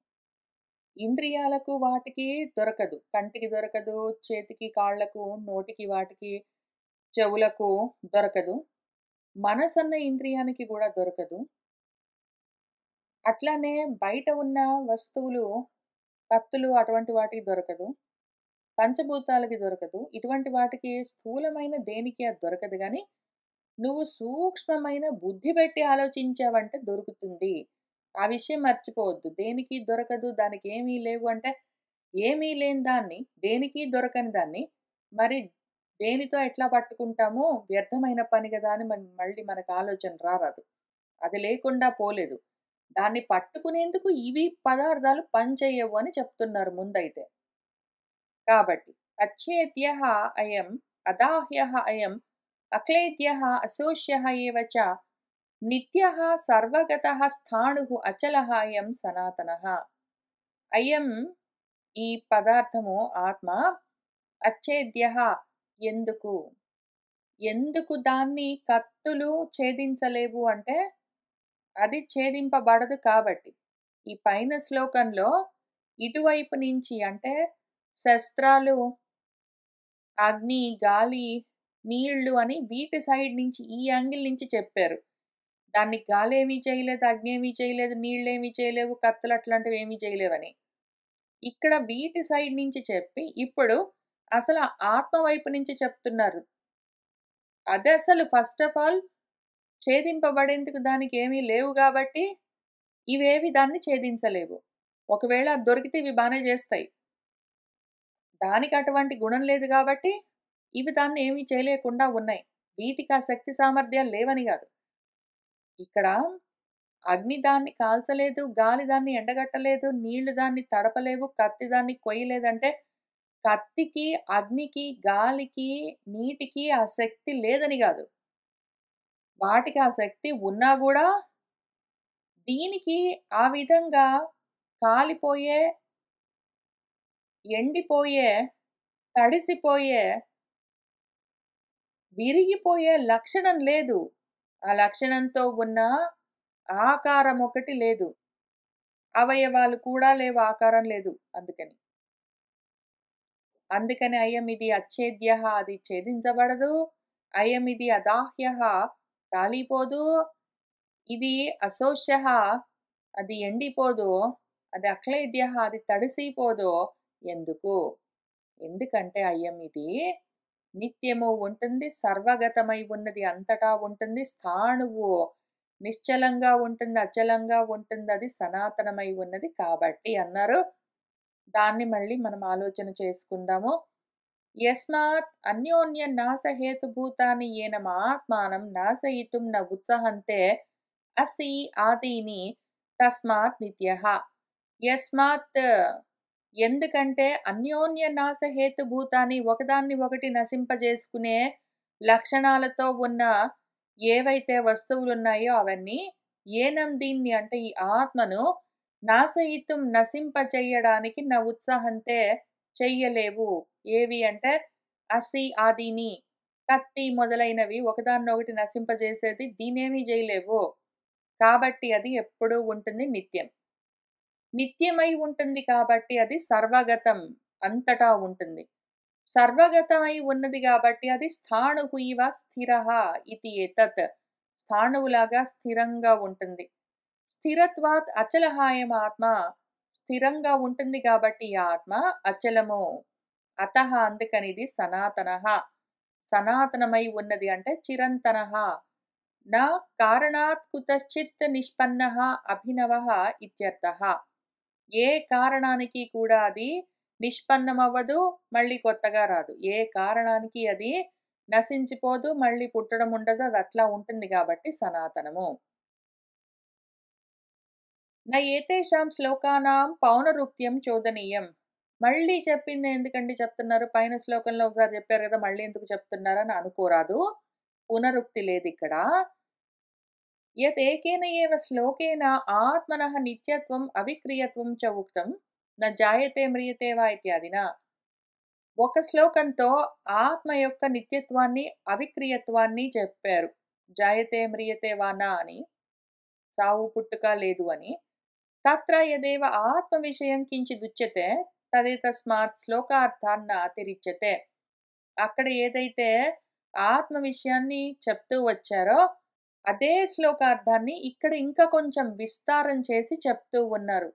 ఇంద్రియాలకు వాటికి దొరకదు. కంటికి దొరకదు, చేతికి, కాళ్ళకు, నోటికి, వాటికి, చెవులకు దొరకదు. మనసన్న ఇంద్రియానికి గూడా దొరకదు. అట్లానే బయట ఉన్న వస్తువులు, కత్తులు అటువంటి వాటికి దొరకదు. పంచభూతాలకి దొరకదు. ఇటువంటి వాటికి స్థూలమైన దేనికి అది దొరకదు గానీ, నువ్వు సూక్ష్మమైన బుద్ధి పెట్టి ఆలోచించావంటే దొరుకుతుంది. ఆ విషయం మర్చిపోవద్దు. దేనికి దొరకదు, దానికేమీ లేవు అంటే, ఏమీ లేని దాన్ని, దేనికి దొరకని దాన్ని, మరి దేనితో ఎట్లా పట్టుకుంటామో వ్యర్థమైన పని గదా అని మళ్ళీ మనకు ఆలోచన రారాదు. అది లేకుండా పోలేదు. దాన్ని పట్టుకునేందుకు ఇవి పదార్థాలు పనిచెయ్యవు అని చెప్తున్నారు ముందైతే. కాబట్టి అచ్ఛేద్యః అయం, అదాహ్యః అయం, అక్లేద్యః అశోష్యః ఏవ చ నిత్యః సర్వగతః స్థాణుః అచలః అయం సనాతనః. అయం ఈ పదార్థము ఆత్మ అచ్ఛేద్యః ఎందుకు? ఎందుకు దాన్ని కత్తులు ఛేదించలేవు అంటే అది ఛేదింపబడదు కాబట్టి. ఈ పైన శ్లోకంలో ఇటువైపు నుంచి అంటే శస్త్రాలు, అగ్ని, గాలి, నీళ్లు అని వీటి సైడ్ నుంచి ఈ యాంగిల్ నుంచి చెప్పారు. దాన్ని గాలేమీ చేయలేదు, అగ్ని ఏమీ చేయలేదు, నీళ్ళేమీ చేయలేవు, కత్తులు అట్లాంటివి ఏమీ చేయలేవని. ఇక్కడ వీటి సైడ్ నుంచి చెప్పి ఇప్పుడు అసలు ఆత్మ వైపు నుంచి చెప్తున్నారు. అదసలు ఫస్ట్ ఆఫ్ ఆల్ ఛేదింపబడేందుకు దానికి ఏమీ లేవు గాబట్టి ఇవేవి దాన్ని ఛేదించలేవు. ఒకవేళ అది దొరికితే ఇవి బానే జేస్తాయి. దానికి అటువంటి గుణం లేదు గాబట్టి ఇవి దాన్ని ఏమీ చేయలేకుండా ఉన్నాయి. వీటికి ఆ శక్తి సామర్థ్యాలు లేవని గాదు. ఇక్కడ అగ్ని దాన్ని కాల్చలేదు, గాలి దాన్ని ఎండగట్టలేదు, నీళ్లు దాన్ని తడపలేవు, కత్తి దాన్ని కొయ్యలేదంటే కత్తికి, అగ్నికి, గాలికి, నీటికి ఆ శక్తి లేదని గాదు. వాటికి ఆ శక్తి ఉన్నా గూడా దీనికి ఆ విధంగా కాలిపోయే, ఎండిపోయే, తడిసిపోయే, విరిగిపోయే లక్షణం లేదు. ఆ లక్షణంతో ఉన్న ఆకారం ఒకటి లేదు. అవయవాలు కూడా లేవు, ఆకారం లేదు అందుకని. అందుకని అయమిది అచ్ఛేద్యః అది ఛేదించబడదు. అయమిది అదాహ్యః కాలిపోదు. ఇది అశోష్యః అది ఎండిపోదు. అది అక్లేద్యః అది తడిసిపోదు. ఎందుకు? ఎందుకంటే అయమిది నిత్యము ఉంటుంది, సర్వగతమై ఉన్నది, అంతటా ఉంటుంది, స్థాణువు నిశ్చలంగా ఉంటుంది, అచలంగా ఉంటుంది, అది సనాతనమై ఉన్నది కాబట్టి అన్నారు. దాన్ని మళ్ళీ మనం ఆలోచన చేసుకుందాము. యస్మాత్ అన్యోన్య నాశహేతుభూతాని ఏనమాత్మానం నాశయితుం న ఉత్సహంతే అసి ఆదీని తస్మాత్ నిత్యః. యస్మాత్ ఎందుకంటే అన్యోన్య నాశహేతుభూతాన్ని ఒకదాన్ని ఒకటి నశింపజేసుకునే లక్షణాలతో ఉన్న ఏవైతే వస్తువులున్నాయో అవన్నీ ఏనం దీన్ని అంటే ఈ ఆత్మను నాశయితుం నశింపచేయడానికి నా ఉత్సాహంతే చెయ్యలేవు. ఏవి అంటే అసి ఆదిని కత్తి మొదలైనవి ఒకదాన్నొకటి నశింపజేసేది దీనేమీ చేయలేవు. కాబట్టి అది ఎప్పుడూ ఉంటుంది, నిత్యం. నిత్యమై ఉంటుంది కాబట్టి అది సర్వగతం అంతటా ఉంటుంది. సర్వగతమై ఉన్నది కాబట్టి అది స్థాణుః ఇవ స్థిరః ఇతి ఏతత్. స్థాణువులాగా స్థిరంగా ఉంటుంది. స్థిరత్వాత్ అచలః అయం ఆత్మ. స్థిరంగా ఉంటుంది కాబట్టి ఈ ఆత్మ అచలము. అతః అందుకని ఇది సనాతనః. సనాతనమై ఉన్నది అంటే చిరంతనః. నా కారణాత్ కుతశ్చిత్ నిష్పన్నః అభినవః ఇత్యర్థః. ఏ కారణానికి కూడా అది నిష్పన్నమవ్వదు, మళ్ళీ కొత్తగా రాదు. ఏ కారణానికి అది నశించిపోదు, మళ్ళీ పుట్టడం ఉండదు. అది అట్లా ఉంటుంది కాబట్టి సనాతనము. న ఏతేషాం శ్లోకానాం పౌనరుక్త్యం చోదనీయం. మళ్ళీ చెప్పింది ఎందుకండి చెప్తున్నారు? పైన శ్లోకంలో ఒకసారి చెప్పారు కదా, మళ్ళీ ఎందుకు చెప్తున్నారని అనుకోరాదు. పునరుక్తి లేదిక్కడ. యత్ ఏకేన ఏవ శ్లోకేన ఆత్మనః నిత్యత్వం అవిక్రియత్వం చ ఉక్తం న జాయతే మ్రియతే వా ఇత్యాదిన. ఒక శ్లోకంతో ఆత్మ యొక్క నిత్యత్వాన్ని, అవిక్రియత్వాన్ని చెప్పారు. జాయతే మ్రియతే వానా అని, సావు పుట్టుక లేదు అని. తత్ర యదేవ ఆత్మ విషయం కించిదుచ్యతే తదేతస్మాత్ శ్లోకార్థాన్న అతిరిచ్యతే. అక్కడ ఏదైతే ఆత్మ విషయాన్ని చెప్తూ వచ్చారో అదే శ్లోకార్థాన్ని ఇక్కడ ఇంకా కొంచెం విస్తారం చేసి చెప్తూ ఉన్నారు.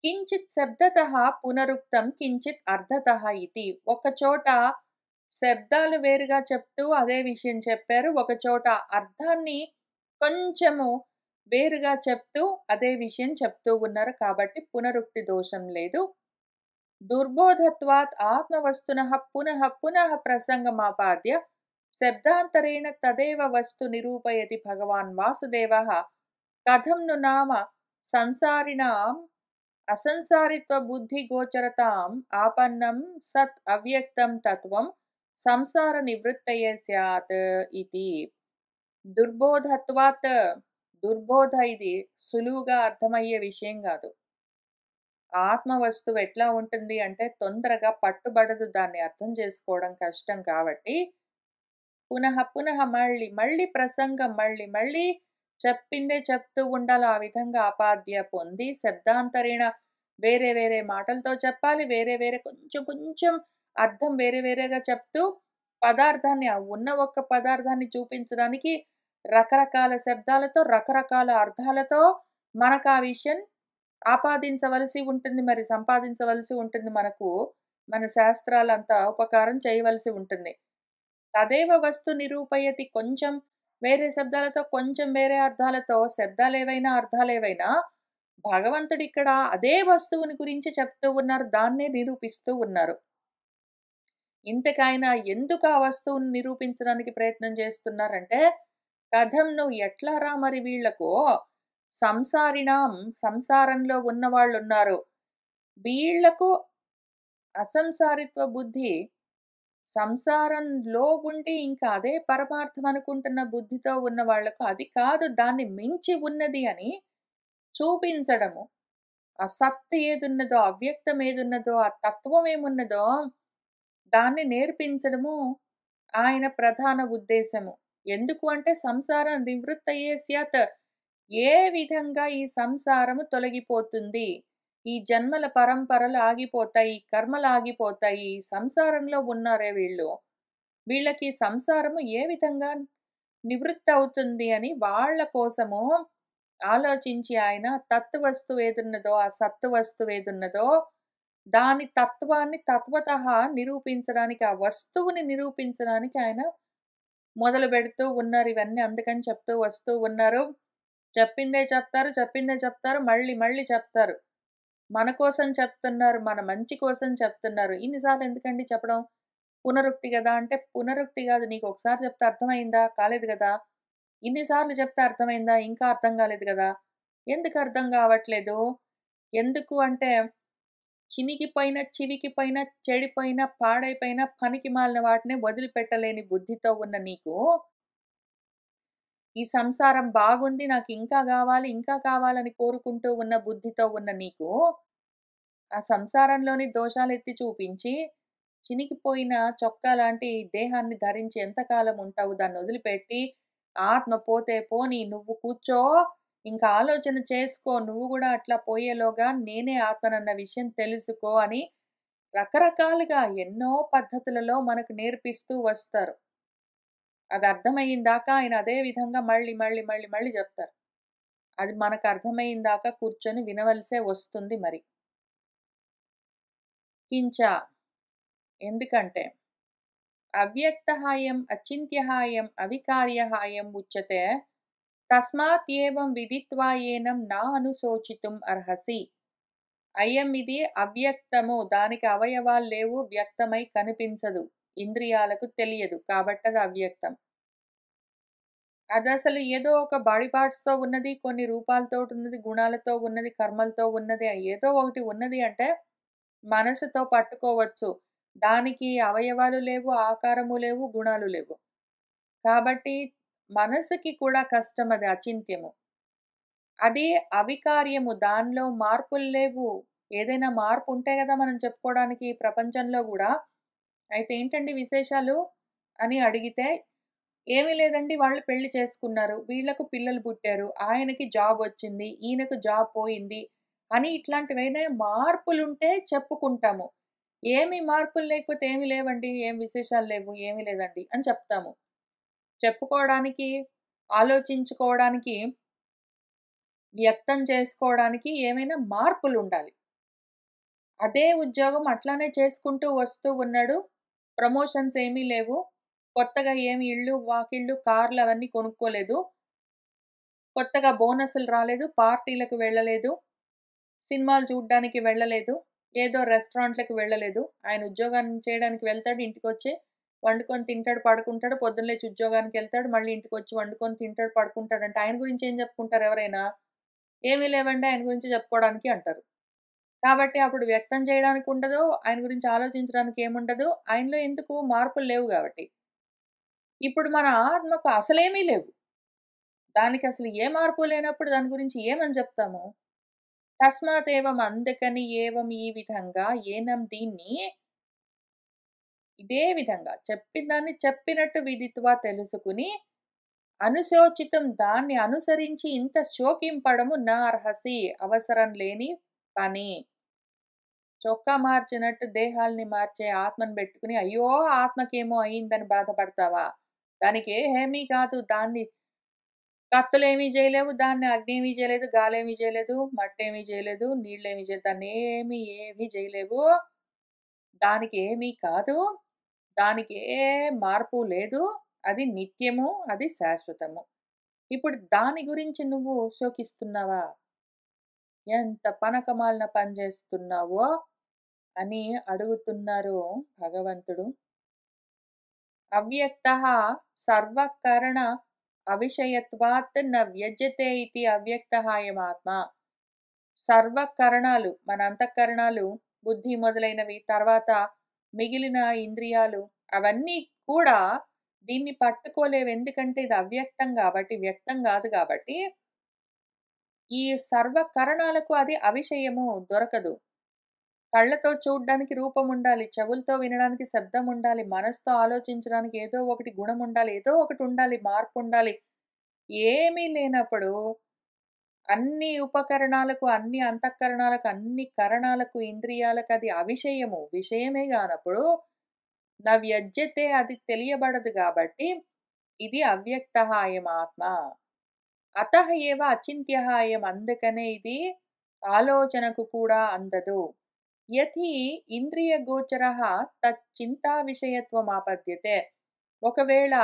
కించిత్ శబ్దతః పునరుక్తం కించిత్ అర్థతః ఇతి. ఒక చోట శబ్దాలు వేరుగా చెప్తూ అదే విషయం చెప్పారు. ఒక చోట అర్థాన్ని కొంచెము వేరుగా చెప్తూ అదే విషయం చెప్తూ ఉన్నారు. కాబట్టి పునరుక్తి దోషం లేదు. దుర్బోధత్వాత్ ఆత్మవస్తునః పునః పునః ప్రసంగమాపాద్య శబ్దాంతరేణ తదేవ వస్తు నిరూపయతి భగవాన్ వాసుదేవః. కథం ను నామ సంసారిణాం అసంసారిత్వ బుద్ధి గోచరతాం ఆపన్నం సత్ అవ్యక్తం తత్వం సంసార నివృత్తయే స్యాత్ ఇతి. దుర్బోధత్వాత్ దుర్బోధ ఇది సులువుగా అర్థమయ్యే విషయం గాదు. ఆత్మ వస్తువు ఎట్లా ఉంటుంది అంటే తొందరగా పట్టుబడదు. దాన్ని అర్థం చేసుకోవడం కష్టం కాబట్టి పునః పునః మళ్ళీ మళ్ళీ ప్రసంగం మళ్ళీ మళ్ళీ చెప్పిందే చెప్తూ ఉండాలి. ఆ విధంగా ఆపాద్య పొంది శబ్దాంతరేణ వేరే వేరే మాటలతో చెప్పాలి. వేరే వేరే కొంచెం కొంచెం అర్థం వేరే వేరేగా చెప్తూ పదార్థాన్ని ఆ ఉన్న ఒక్క పదార్థాన్ని చూపించడానికి రకరకాల శబ్దాలతో, రకరకాల అర్థాలతో మనకు ఆ విషయం ఆపాదించవలసి ఉంటుంది. మరి సంపాదించవలసి ఉంటుంది మనకు. మన శాస్త్రాలంతా ఉపకారం చేయవలసి ఉంటుంది. తదేవ వస్తు నిరూపయతి కొంచెం వేరే శబ్దాలతో, కొంచెం వేరే అర్థాలతో శబ్దాలేవైనా, అర్థాలేవైనా భగవంతుడిక్కడ అదే వస్తువుని గురించి చెప్తూ ఉన్నారు. దాన్నే నిరూపిస్తూ ఉన్నారు. ఇంతకాయన ఎందుకు ఆ వస్తువుని నిరూపించడానికి ప్రయత్నం చేస్తున్నారంటే, కథం నువ్వు ఎట్లారా మరి వీళ్ళకు సంసారిణాం సంసారంలో ఉన్నవాళ్ళున్నారు. వీళ్ళకు అసంసారిత్వ బుద్ధి సంసారంలో ఉండి ఇంకా అదే పరమార్థం అనుకుంటున్న బుద్ధితో ఉన్న వాళ్ళకు అది కాదు దాన్ని మించి ఉన్నది అని చూపించడము. ఆ సత్ ఏదున్నదో, అవ్యక్తం ఏదున్నదో, ఆ తత్వం ఏమున్నదో దాన్ని నేర్పించడము ఆయన ప్రధాన ఉద్దేశము. ఎందుకు అంటే సంసారం నివృత్తయే స్యాత్. ఏ విధంగా ఈ సంసారము తొలగిపోతుంది. ఈ జన్మల పరంపరలు ఆగిపోతాయి. కర్మలు ఆగిపోతాయి. ఈ సంసారంలో ఉన్నారే వీళ్ళు. వీళ్ళకి సంసారము ఏ విధంగా నివృత్తవుతుంది అని వాళ్ళ కోసము ఆలోచించి ఆయన తత్వవస్తువేదున్నదో, ఆ సత్తువస్తువేదున్నదో దాని తత్వాన్ని తత్వతః నిరూపించడానికి, ఆ వస్తువుని నిరూపించడానికి ఆయన మొదలుపెడుతూ ఉన్నారు. ఇవన్నీ అందుకని చెప్తూ వస్తూ ఉన్నారు. చెప్పిందే చెప్తారు, చెప్పిందే చెప్తారు, మళ్ళీ మళ్ళీ చెప్తారు. మన కోసం చెప్తున్నారు, మన మంచి కోసం చెప్తున్నారు. ఇన్ని సార్లు ఎందుకండి చెప్పడం? పునరుక్తి గదా! అంటే పునరుక్తి గాదు. నీకొకసారి చెప్తే అర్థమైందా? కాలేదు గదా! ఇన్ని సార్లు చెప్తే అర్థమైందా? ఇంకా అర్థం కాలేదు గదా! ఎందుకు అర్థం గావట్లేదు? ఎందుకు అంటే చినిగిపోయిన, చివికిపోయిన, చెడిపోయిన, పాడైపోయిన, పనికిమాలిన వాటిని వదిలిపెట్టలేని బుద్ధితో ఉన్న నీకు, ఈ సంసారం బాగుంది నాకింకా గావాలి, ఇంకా కావాలని కోరుకుంటూ ఉన్న బుద్ధితో ఉన్న నీకు, ఆ సంసారంలోని దోషాలెత్తి చూపించి, చినిగిపోయిన చొక్కా లాంటి దేహాన్ని ధరించి ఎంతకాలం ఉంటావు? దాన్నొదిలిపెట్టి, ఆత్మ పోతే పోనీ నువ్వు కూర్చో, ఇంకా ఆలోచన చేసుకో, నువ్వు గూడా అట్లా పోయేలోగా నేనే ఆత్మనన్న విషయం తెలుసుకో అని రకరకాలుగా ఎన్నో పద్ధతులలో మనకు నేర్పిస్తూ వస్తారు. అది అర్థమయ్యిందాకా ఆయన అదే విధంగా మళ్ళీ, మళ్ళీ, మళ్ళీ, మళ్ళీ జెప్తారు. అది మనకు అర్థమయ్యిందాకా కూర్చొని వినవలసే వస్తుంది మరి. కించ ఎందుకంటే అవ్యక్తహాయం, అచింత్యహాయం, అవికార్యహాయం ఉచ్యతే తస్మాత్ ఏవం విదిత్వా ఏనం నా అనుశోచితుం అర్హసి. అయం ఇది అవ్యక్తము. దానికి అవయవాలు లేవు. వ్యక్తమై కనిపించదు. ఇంద్రియాలకు తెలియదు. కాబట్టది అవ్యక్తం. అదసలు ఏదో ఒక బాడీ పార్ట్స్‌తో ఉన్నది, కొన్ని రూపాలతోటున్నది, గుణాలతో ఉన్నది, కర్మలతో ఉన్నది, ఏదో ఒకటి ఉన్నది అంటే మనసుతో పట్టుకోవచ్చు. దానికి అవయవాలు లేవు, ఆకారము లేవు, గుణాలు లేవు. కాబట్టి మనసుకి కూడా కష్టమది అచింత్యము. అది అవికార్యము. దానిలో మార్పులు లేవు. ఏదైనా మార్పు ఉంటే గదా మనం చెప్పుకోవడానికి ఈ ప్రపంచంలో గూడా. అయితే ఏంటండి విశేషాలు అని అడిగితే, ఏమీ లేదండి వాళ్ళు పెళ్లి చేసుకున్నారు. వీళ్ళకు పిల్లలు పుట్టారు. ఆయనకి జాబొచ్చింది. ఈయనకు జాబ్ పోయింది. అని ఇట్లాంటివేమైనా మార్పులుంటే చెప్పుకుంటాము. ఏమి మార్పులు లేకపోతే ఏమి లేవండి. ఏం విశేషాలు లేవు. ఏమీ లేదండి అని చెప్తాము. చెప్పుకోవడానికి, ఆలోచించుకోవడానికి, వ్యక్తం చేసుకోవడానికి ఏమైనా మార్పులుండాలి. అదే ఉద్యోగం అట్లానే చేసుకుంటూ వస్తూ ఉన్నాడు. ప్రమోషన్స్ ఏమీ లేవు. కొత్తగా ఏమి ఇళ్ళు, వాకిళ్ళు, కార్లు అవన్నీ కొనుక్కోలేదు. కొత్తగా బోనస్‌లు రాలేదు. పార్టీలకు వెళ్ళలేదు. సినిమాలు చూడ్డానికి వెళ్ళలేదు. ఏదో రెస్టారెంట్‌లకి వెళ్ళలేదు. ఆయన ఉద్యోగం చేయడానికి వెళ్తాడు. ఇంటికొచ్చి వండుకొని తింటాడు, పడుకుంటాడు. పొద్దున్న లేచి ఉద్యోగానికెళ్తాడు. మళ్ళీ ఇంటికొచ్చి వండుకొని తింటాడు, పడుకుంటాడంటే ఆయన గురించి ఏం చెప్పుకుంటారు ఎవరైనా? ఏమీ లేవండి ఆయన గురించి చెప్పుకోవడానికి అంటారు. కాబట్టి అప్పుడు వ్యక్తం చేయడానికి ఉండదు. ఆయన గురించి ఆలోచించడానికి ఏముండదు. ఆయనలో ఎందుకు మార్పులు లేవు గాబట్టి. ఇప్పుడు మన ఆత్మకు అసలేమీ లేవు. దానికసలు ఏ మార్పు లేనప్పుడు దాని గురించి ఏమని జెప్తాము? తస్మాతేవం అందుకని ఏవం ఈ విధంగా ఏనం దీన్ని ఇదే విధంగా చెప్పిన దాన్ని చెప్పినట్టు విదిత్వా తెలుసుకుని, అనుశోచితం దాన్ని అనుసరించి ఇంత శోకింపడము నా అర్హసి అవసరం లేని పని. చొక్కా మార్చినట్టు దేహాల్ని మార్చే ఆత్మను బెట్టుకుని, అయ్యో! ఆత్మకేమో అయిందని బాధపడతావా? దానికి ఏమీ కాదు. దాన్ని కత్తులేమి జేయలేవు, దాన్ని అగ్నేమి జేయలేదు, గాలేమి జేయలేదు, మట్టేమి జేయలేదు, నీళ్ళేమి జేయలేదు. దాన్నేమి ఏమి జేయలేవు. దానికి ఏమీ కాదు. దానికి ఏ మార్పు లేదు. అది నిత్యము, అది శాశ్వతము. ఇప్పుడు దాని గురించి నువ్వు శోకిస్తున్నావా? ఎంత పనకమాలిన పని జేస్తున్నావో అని అడుగుతున్నారు భగవంతుడు. అవ్యక్తః సర్వకరణ అవిషయత్వాత్ న వ్యజ్యతే ఇతి అవ్యక్తః అయమాత్మ. సర్వకరణాలు మన అంతఃకరణాలు, బుద్ధి మొదలైనవి, తర్వాత మిగిలిన ఇంద్రియాలు అవన్నీ కూడా దీన్ని పట్టుకోలేవు. ఎందుకంటే ఇది అవ్యక్తం గాబట్టి, వ్యక్తం గాదు గాబట్టి, ఈ సర్వకరణాలకు అది అవిషయము దొరకదు. కళ్ళతో చూడ్డానికి రూపం ఉండాలి. చెవులతో వినడానికి శబ్దం ఉండాలి. మనసుతో ఆలోచించడానికి ఏదో ఒకటి గుణం ఉండాలి. ఏదో ఒకటి ఉండాలి. మార్పు ఉండాలి. ఏమీ లేనప్పుడు అన్ని ఉపకరణాలకు, అన్ని అంతఃకరణాలకు, అన్ని కరణాలకు, ఇంద్రియాలకు అది అవిషయము. విషయమే గానప్పుడు వ్యజ్యతే అది తెలియబడదు గాబట్టి ఇది అవ్యక్తః అయమాత్మ. అతః ఏవ అచింత్యః అయం అందుకనే ఇది ఆలోచనకు కూడా అందదు. యథి ఇంద్రియ గోచరః తచ్చింతా విషయత్వమాపద్యతే. ఒకవేళ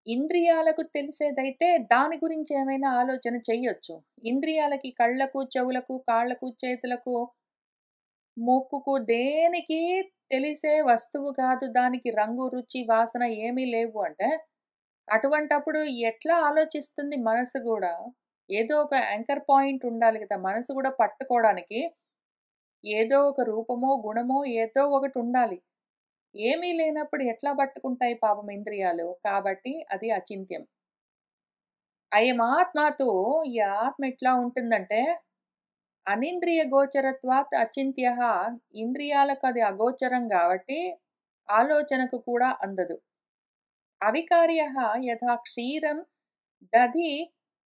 ఇంద్రియాలకు తెలిసేదైతే దాని గురించి ఏమైనా ఆలోచన చెయ్యొచ్చు. ఇంద్రియాలకి కళ్ళకు, చెవులకు, కాళ్ళకు, చేతులకు, ముక్కుకు దేనికి తెలిసే వస్తువు కాదు. దానికి రంగు, రుచి, వాసన ఏమీ లేవు అంటే, అటువంటప్పుడు ఎట్లా ఆలోచిస్తుంది మనసు గూడా? ఏదో ఒక యాంకర్ పాయింట్ ఉండాలి గదా! మనసు గూడా పట్టుకోవడానికి ఏదో ఒక రూపమో, గుణమో ఏదో ఒకటుండాలి. ఏమీ లేనప్పుడు ఎట్లా పట్టుకుంటాయి పాపం ఇంద్రియాలు? కాబట్టి అది అచింత్యం. అయమాత్మతో ఈ ఆత్మ ఎట్లా ఉంటుందంటే, అనింద్రియ గోచరత్వాత్ అచింత్యః ఇంద్రియాలకు అది అగోచరం గాబట్టి, ఆలోచనకు కూడా అందదు. అవికార్యః యథా క్షీరం దధి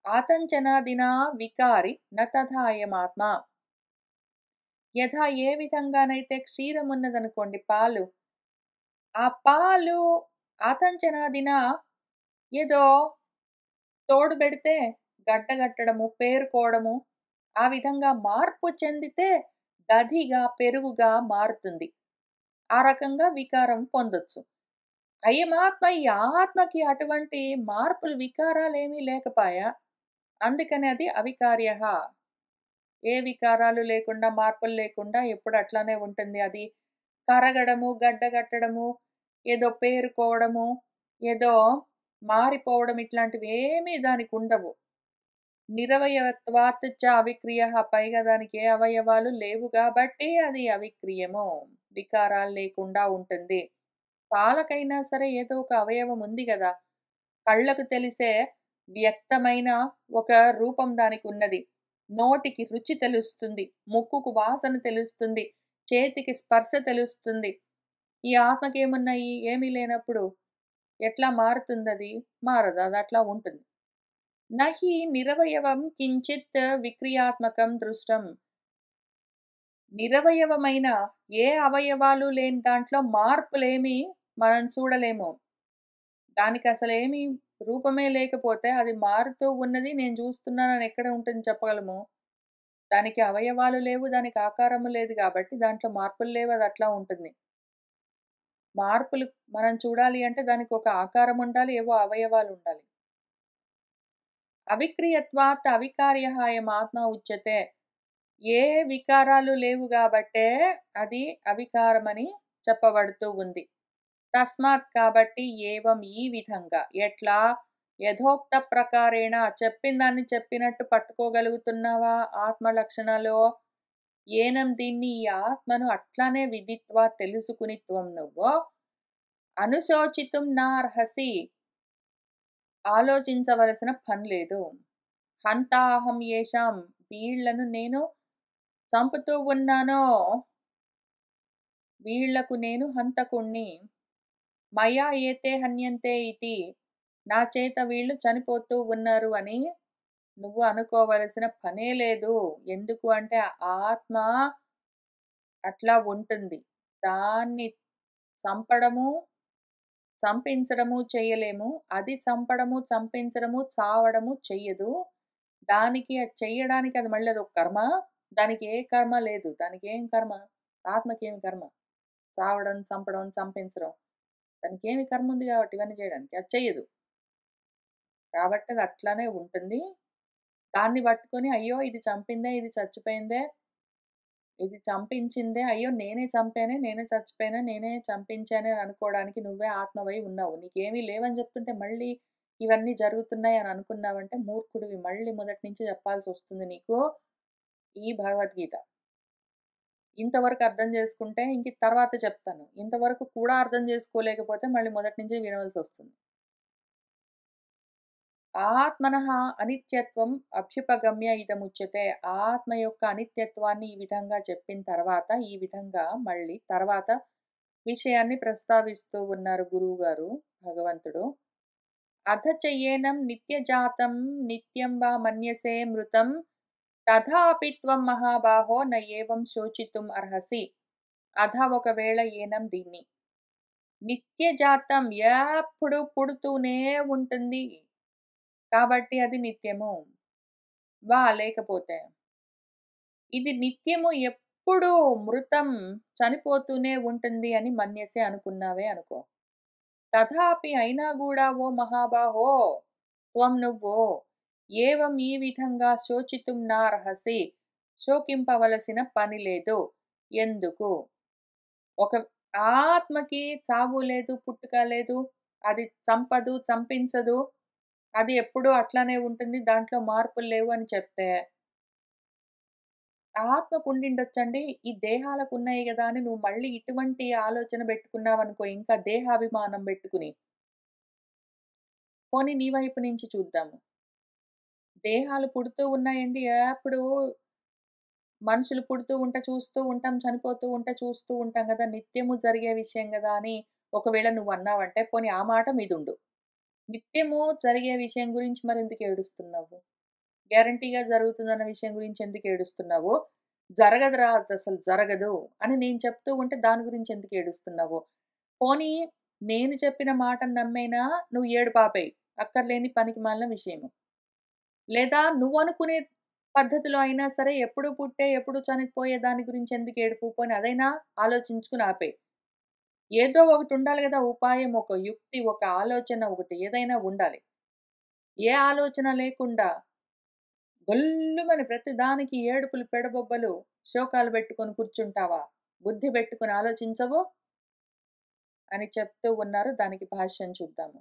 ఆతంచనాదినా వికారి న తథా అయమాత్మ. యథా ఏ విధంగానైతే క్షీరం ఉన్నదనుకోండి పాలు. ఆ పాలు ఆతంచనాదిన ఏదో తోడు బెడితే గడ్డగట్టడము, పేరుకోవడము, ఆ విధంగా మార్పు చెందితే దధిగా, పెరుగుగా మారుతుంది. ఆ రకంగా వికారం పొందొచ్చు. అయమాత్మ ఈ ఆత్మకి అటువంటి మార్పులు, వికారాలేమీ లేకపాయె. అందుకని అది అవికార్యః. ఏ వికారాలు లేకుండా, మార్పులు లేకుండా ఎప్పుడు అట్లానే ఉంటుంది. అది కరగడము, గడ్డగట్టడము, ఏదో పేరుకోవడము, ఏదో మారిపోవడం ఇట్లాంటివేమీ దానికుండవు. నిరవయవత్వాత్ చ అవిక్రియః పైగా దానికి ఏ అవయవాలు లేవు గాబట్టి అది అవిక్రియము. వికారాలు లేకుండా ఉంటుంది. పాలకైనా సరే ఏదో ఒక అవయవం ఉంది గదా! కళ్ళకు తెలిసే వ్యక్తమైన ఒక రూపం దానికున్నది. నోటికి రుచి తెలుస్తుంది. ముక్కుకు వాసన తెలుస్తుంది. చేతికి స్పర్శ తెలుస్తుంది. ఈ ఆత్మకేమున్నాయి? ఏమీ లేనప్పుడు ఎట్లా మారుతుందది? మారదు. అదట్లా ఉంటుంది. నహి నిరవయవం కించిత్ విక్రియాత్మకం దృష్టం. నిరవయవమైన ఏ అవయవాలు లేని దాంట్లో మార్పులేమి మనం చూడలేము. దానికసలేమి రూపమే లేకపోతే అది మారుతూ ఉన్నది నేను చూస్తున్నానని ఎక్కడ ఉంటుంది చెప్పగలము? దానికి అవయవాలు లేవు, దానికి ఆకారము లేదు గాబట్టి దాంట్లో మార్పులు లేవు అదట్లా ఉంటుంది. మార్పులు మనం చూడాలి అంటే దానికొక ఆకారం ఉండాలి, ఏవో అవయవాలుండాలి. అవిక్రియత్వాత్ అవికార్యః అయమాత్మ ఉచ్యతే. ఏ వికారాలు లేవు గాబట్టే అది అవికారమని చెప్పబడుతూ ఉంది. తస్మాత్ కాబట్టి ఏవం ఈ విధంగా ఎట్లా యథోక్త ప్రకారేణ చెప్పిన దాన్ని చెప్పినట్టు పట్టుకోగలుగుతున్నావా ఆత్మ లక్షణాలు? ఏనం దీన్ని ఈ ఆత్మను అట్లానే విదిత్వా తెలుసుకుని త్వం నువ్వు అనుశోచితం నార్హసి ఆలోచించవలసిన పని లేదు. హంతాహం యేషాం వీళ్ళను నేను చంపుతూ ఉన్నాను. వీళ్లకు నేను హంతకుణ్ణి. మయా ఏతే హన్యంతే ఇతి నా చేత వీళ్ళు చనిపోతూ ఉన్నారు అని నువ్వు అనుకోవలసిన పనే లేదు. ఎందుకు అంటే ఆత్మ అట్లా ఉంటుంది. దాన్ని చంపడము, చంపించడము చెయ్యలేము. అది చంపడము, చంపించడము, చావడము చెయ్యదు. దానికి అది చెయ్యడానికి అది మళ్ళీ అదొక కర్మ. దానికి ఏ కర్మ లేదు. దానికేం కర్మ? ఆత్మకేమి కర్మ? చావడం, చంపడం, చంపించడం. దానికేమి కర్మ ఉంది కాబట్టి ఇవన్నీ చేయడానికి. అది చెయ్యదు. కాబట్టి అది అట్లానే ఉంటుంది. దాన్ని పట్టుకొని అయ్యో! ఇది చంపిందే, ఇది చచ్చిపోయిందే, ఇది చంపించిందే, అయ్యో! నేనే చంపానే, నేనే చచ్చిపోయానే, నేనే చంపించానే అని అనుకోవడానికి నువ్వే ఆత్మవై ఉన్నావు. నీకేమీ లేవని చెప్తుంటే మళ్ళీ ఇవన్నీ జరుగుతున్నాయి అని అనుకున్నావంటే మూర్ఖుడివి. మళ్ళీ మొదటి నుంచి చెప్పాల్సొస్తుంది నీకు ఈ భగవద్గీత. ఇంతవరకు అర్థం చేసుకుంటే ఇంక తర్వాత చెప్తాను. ఇంతవరకు కూడా అర్థం చేసుకోలేకపోతే మళ్ళీ మొదటి నుంచి వినవలసొస్తుంది. ఆత్మనః అనిత్యత్వం అభ్యుపగమ్య ఇదముచ్యతే. ఆత్మ యొక్క అనిత్యత్వాన్ని ఈ విధంగా చెప్పిన తర్వాత, ఈ విధంగా మళ్ళీ తర్వాత విషయాన్ని ప్రస్తావిస్తూ ఉన్నారు గురువుగారు భగవంతుడు. అథ చ ఏనం నిత్యజాతం నిత్యం వా మన్యసే మృతం తథాపి త్వం మహాబాహో న ఏవం శోచితుం అర్హసి. అథ ఒకవేళ ఏనం దీన్ని నిత్యజాతం ఎప్పుడు పుడుతూనే ఉంటుంది కాబట్టి అది నిత్యము. లేకపోతే ఇది నిత్యము ఎప్పుడూ మృతం చనిపోతూనే ఉంటుంది అని మన్యసే అనుకున్నావే అనుకో. తథాపి అయినా గూడా ఓ మహాబాహో త్వం నువ్వు ఏవం ఈ విధంగా శోచితుం నార్హసి శోకింపవలసిన పని లేదు. ఎందుకు? ఒక ఆత్మకి చావు లేదు, పుట్టుక లేదు. అది చంపదు, చంపించదు. అది ఎప్పుడూ అట్లానే ఉంటుంది. దాంట్లో మార్పులు లేవు అని చెప్తే, ఆత్మకుండిండొచ్చండి. ఈ దేహాలకున్నాయి గదా! అని నువ్వు మళ్ళీ ఇటువంటి ఆలోచన బెట్టుకున్నావనుకో, ఇంకా దేహాభిమానం బెట్టుకుని. పోనీ నీ వైపు నుంచి చూద్దాము. దేహాలు పుడుతూ ఉన్నాయండి. ఎప్పుడు మనుషులు పుడుతూ ఉంటే చూస్తూ ఉంటాం, చనిపోతూ ఉంటే చూస్తూ ఉంటాం గదా! నిత్యము జరిగే విషయం గదా! అని ఒకవేళ నువ్వన్నావంటే, పోనీ ఆ మాట మీదుండు. నిత్యము జరిగే విషయం గురించి మరెందుకు ఏడుస్తున్నావు? గ్యారంటీగా జరుగుతుందన్న విషయం గురించి ఎందుకు ఏడుస్తున్నావు? జరగదురా అదసలు జరగదు అని నేను చెప్తూ ఉంటే దాని గురించి ఎందుకు ఏడుస్తున్నావు? పోనీ నేను చెప్పిన మాటను నమ్మైనా నువ్వు ఏడుపాపేయి. అక్కర్లేని పనికిమాలిన విషయము. లేదా నువ్వనుకునే పద్ధతిలో అయినా సరే ఎప్పుడు పుట్టే, ఎప్పుడు చనిపోయే దాని గురించి ఎందుకు ఏడుపు? పోనీ అదైనా ఆలోచించుకొని ఆపేయి. ఏదో ఒకటి ఉండాలి గదా! ఉపాయం, ఒక యుక్తి, ఒక ఆలోచన ఒకటి ఏదైనా ఉండాలి. ఏ ఆలోచన లేకుండా గొల్లుమని ప్రతి దానికి ఏడుపులు, పెడబొబ్బలు, శోకాలు పెట్టుకొని కూర్చుంటావా? బుద్ధి పెట్టుకొని ఆలోచించవు? అని చెప్తూ ఉన్నారు. దానికి భాష్యం చూద్దాము.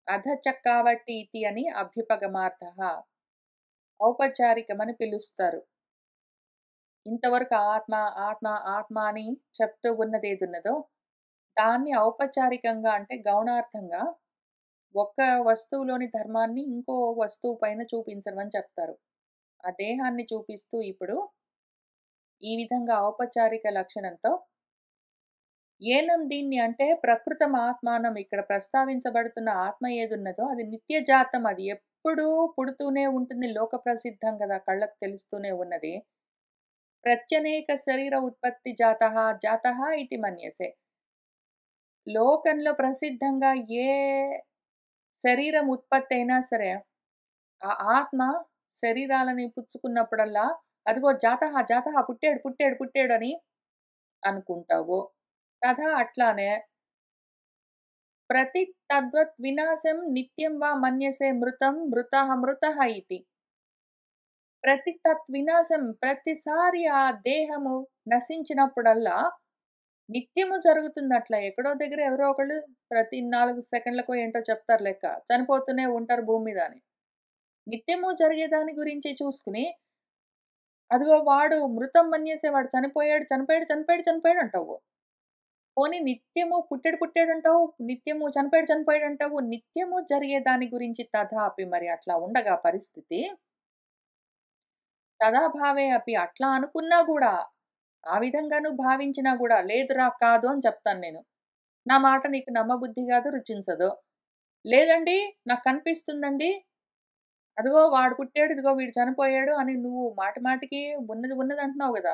అధ కాబట్టి ఇతి అని అభ్యుపగమార్థః ఔపచారికమని పిలుస్తారు. ఇంతవరకు ఆత్మ, ఆత్మ, ఆత్మ అని చెప్తూ ఉన్నదేదున్నదో దాన్ని ఔపచారికంగా అంటే గౌణార్థంగా ఒక వస్తువులోని ధర్మాన్ని ఇంకో వస్తువు పైన చూపించడం అని చెప్తారు. ఆ దేహాన్ని చూపిస్తూ ఇప్పుడు ఈ విధంగా ఔపచారిక లక్షణంతో ఏనం దీన్ని అంటే ప్రకృతం ఆత్మానం ఇక్కడ ప్రస్తావించబడుతున్న ఆత్మ ఏదున్నదో అది నిత్యజాతం. అది ఎప్పుడూ పుడుతూనే ఉంటుంది. లోక ప్రసిద్ధం కదా! కళ్ళకు తెలుస్తూనే ఉన్నది. ప్రత్యనేక శరీర ఉత్పత్తి జాతః జాతః ఇతి మన్యసే. లోకంలో ప్రసిద్ధంగా ఏ శరీరం ఉత్పత్తి అయినా సరే, ఆ ఆత్మ శరీరాలని పుచ్చుకున్నప్పుడల్లా అదిగో జాతః జాతః పుట్టాడు, పుట్టాడు, పుట్టాడని అనుకుంటావు. తథా అట్లానే ప్రతి తద్వత్ వినాశం నిత్యం వా మన్యసే మృతం మృతః మృతః ఇతి. ప్రతి తద్వినాశం ప్రతిసారి ఆ దేహము నశించినప్పుడల్లా నిత్యము జరుగుతుందట్లా. ఎక్కడో దగ్గర ఎవరో ఒకళ్ళు ప్రతి 4 సెకండ్లకో ఏంటో చెప్తారు లెక్క. చనిపోతూనే ఉంటారు భూమి మీద అని. నిత్యము జరిగే దాని గురించి చూసుకుని, అదిగో వాడు మృతం మన్యసే వాడు చనిపోయాడు, చనిపోయాడు, చనిపోయాడు, చనిపోయాడు అంటావు. పోనీ నిత్యము పుట్టాడు, పుట్టాడంటావు. నిత్యము చనిపోయాడు, చనిపోయాడంటావు. నిత్యము జరిగే దాని గురించి తథాపి మరి అట్లా ఉండగా పరిస్థితి. తదాభావే అపి అట్లా అనుకున్నా గూడా, ఆ విధంగా నువ్వు భావించినా గూడా, లేదురా కాదు అని చెప్తాను నేను. నా మాట నీకు నమ్మబుద్ధి గాదు, రుచించదు. లేదండి నాకు కనిపిస్తుందండి. అదిగో వాడు పుట్టాడు, ఇదిగో వీడు చనిపోయాడు అని నువ్వు మాటి మాటికి ఉన్నది ఉన్నది అంటున్నావు గదా!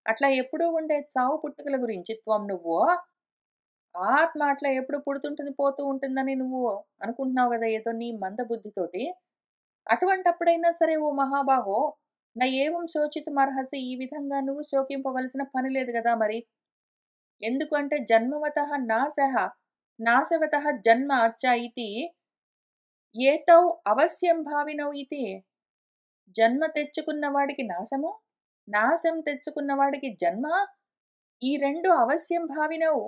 అట్లా ఎప్పుడూ ఉండే చావు పుట్టుకల గురించి నువ్వు ఆత్మ అట్లా ఎప్పుడు పుడుతుంటుంది, పోతూ ఉంటుందని నువ్వు అనుకుంటున్నావు గదా! ఏదో నీ మందబుద్ధితోటి. అటువంటప్పుడైనా సరే ఓ మహాబాహో! ఏవం శోచితుమర్హసి ఈ విధంగా నువ్వు శోకింపవలసిన పని లేదు గదా మరి. ఎందుకంటే జన్మవతః నాశః, నాశవతః జన్మ అచ్చ ఇతి ఏతౌ అవశ్యం భావినౌ ఇతి. జన్మ తెచ్చుకున్న వాడికి నాశము, నాశం తెచ్చుకున్న వాడికి జన్మ. ఈ 2 అవశ్యం భావినవు.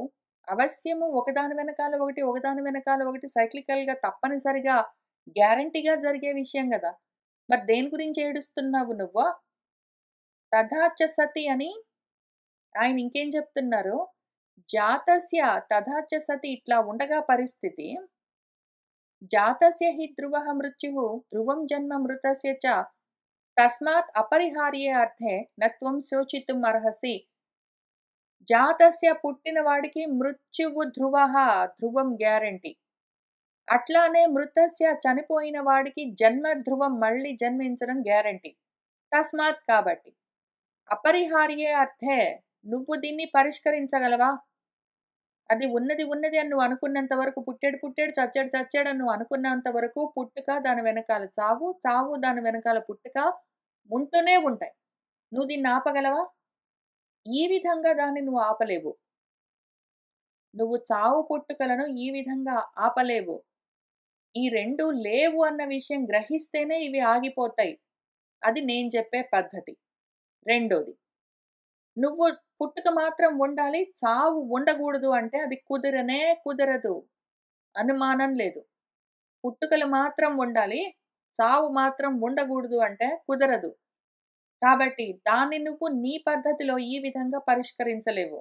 అవశ్యము ఒకదాని వెనకాల ఒకటి, ఒకదాని వెనకాల ఒకటి సైక్లికల్‌గా తప్పనిసరిగా గ్యారంటీగా జరిగే విషయం గదా! మరి దేని గురించి ఏడుస్తున్నావు నువ్వు? తథాచ సతి అని ఆయన ఇంకేం చెప్తున్నారు? జాతస్య తథాచ సతి ఇట్లా ఉండగా పరిస్థితి, జాతస్య హి ధ్రువః మృత్యుః ధ్రువం జన్మ మృతస్య చ తస్మాత్ అపరిహార్యే అర్థే నత్వం శోచితుం అర్హసి. జాతస్య పుట్టిన వాడికి మృత్యువు ధ్రువః ధ్రువం గ్యారంటీ. అట్లానే మృతస్య చనిపోయిన వాడికి జన్మ ధ్రువం మళ్ళీ జన్మించడం గ్యారంటీ. తస్మాత్ కాబట్టి. అపరిహార్యే అర్థే నువ్వు దీన్ని పరిష్కరించగలవా? అది ఉన్నది ఉన్నది అని నువ్వు అనుకున్నంత వరకు పుట్టాడు పుట్టాడు, చచ్చాడు చచ్చాడు అని నువ్వు అనుకున్నంత వరకు పుట్టుక, దాని వెనకాల చావు, చావు దాని వెనకాల పుట్టుక ఉంటూనే ఉంటాయి. నువ్వు దీన్ని ఆపగలవా? ఈ విధంగా దాన్ని నువ్వు ఆపలేవు. నువ్వు చావు పుట్టుకలను ఈ విధంగా ఆపలేవు. ఈ 2 లేవు అన్న విషయం గ్రహిస్తేనే ఇవి ఆగిపోతాయి. అది నేను చెప్పే పద్ధతి. రెండోది, నువ్వు పుట్టుక మాత్రం ఉండాలి, చావు ఉండగూడదు అంటే అది కుదరనే కుదరదు. అనుమానం లేదు. పుట్టుకలు మాత్రం ఉండాలి, చావు మాత్రం ఉండగూడదు అంటే కుదరదు. కాబట్టి దాన్ని నువ్వు నీ పద్ధతిలో ఈ విధంగా పరిష్కరించలేవు.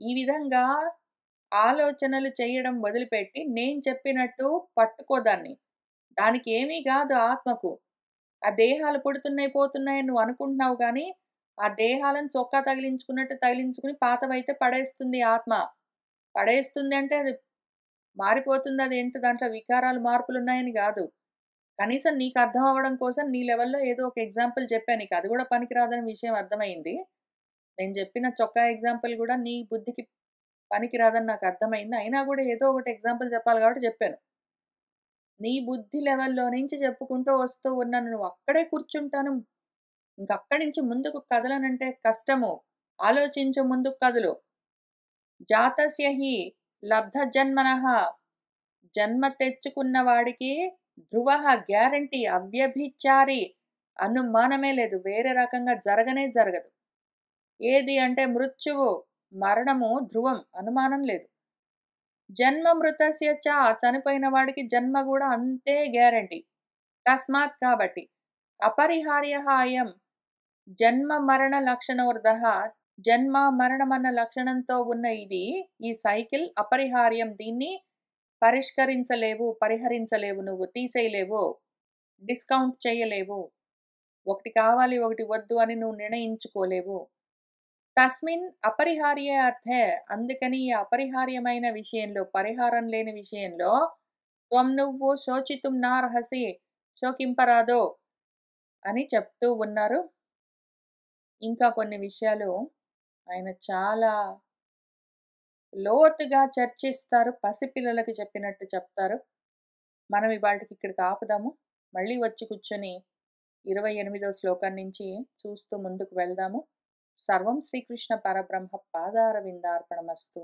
ఈ విధంగా ఆలోచనలు చేయడం మొదలుపెట్టి నేను చెప్పినట్టు పట్టుకో దాన్ని. దానికి ఏమీ గాదు ఆత్మకు. ఆ దేహాలు పుడుతున్నాయి, పోతున్నాయని నువ్వు అనుకుంటున్నావు గానీ, ఆ దేహాలను చొక్కా తగిలించుకున్నట్టు తగిలించుకుని పాతవైతే పడేస్తుంది ఆత్మ. పడేస్తుంది అంటే అది మారిపోతుంది అదేంటో దాంట్లో వికారాలు, మార్పులున్నాయని గాదు. కనీసం నీకు అర్థం అవ్వడం కోసం నీ లెవెల్‌లో ఏదో ఒక ఎగ్జాంపుల్ చెప్పా నీకు. అది గూడా పనికిరాదని విషయం అర్థమైంది. నేను జెప్పిన చొక్కా ఎగ్జాంపుల్ గూడా నీ బుద్ధికి పనికిరాదని నాకు అర్థమైంది. అయినా గూడా ఏదో ఒకటి ఎగ్జాంపుల్ చెప్పాలి గాబట్టి జెప్పాను. నీ బుద్ధి లెవెల్‌లో నుంచి చెప్పుకుంటూ వస్తూ ఉన్నాను. నువ్వు అక్కడే కూర్చుంటాను. ఇంకక్కడి నుంచి ముందుకు కదలనంటే కష్టము. ఆలోచించు ముందుకు కదులు. జాతస్య హి లబ్ధజన్మనః జన్మ తెచ్చుకున్న వాడికి ధ్రువః గ్యారంటీ అవ్యభిచారి. అనుమానమే లేదు. వేరే రకంగా జరగనే జరగదు. ఏది అంటే మృత్యువు, మరణము ధ్రువం. అనుమానం లేదు. జన్మ మృతస్య చ చనిపోయిన వాడికి జన్మ గూడా అంతే గ్యారంటీ. తస్మాత్ కాబట్టి అపరిహార్యః అయం జన్మ మరణ లక్షణోర్ధః జన్మ, మరణమన్న లక్షణంతో ఉన్న ఇది, ఈ సైకిల్ అపరిహార్యం. దీన్ని పరిష్కరించలేవు, పరిహరించలేవు నువ్వు. తీసేయలేవు. డిస్కౌంట్ చేయలేవు. ఒకటి కావాలి, ఒకటి వద్దు అని నువ్వు నిర్ణయించుకోలేవు. తస్మిన్ అపరిహార్యే అర్థే అందుకని ఈ అపరిహార్యమైన విషయంలో, పరిహారం లేని విషయంలో నువ్వు శోచితుం నార్హసి శోకింపరాదో అని చెప్తూ ఉన్నారు. ఇంకా కొన్ని విషయాలు ఆయన చాలా లోతుగా చర్చిస్తారు. పసిపిల్లలకి చెప్పినట్టు చెప్తారు. మనం ఇవాల్టికి ఇక్కడికి ఆపుదాము. మళ్ళీ వచ్చి కూర్చొని 28వ శ్లోకం నుంచి చూస్తూ ముందుకు వెళ్దాము. సర్వం శ్రీకృష్ణ పరబ్రహ్మ పాదారవిందార్పణమస్తు.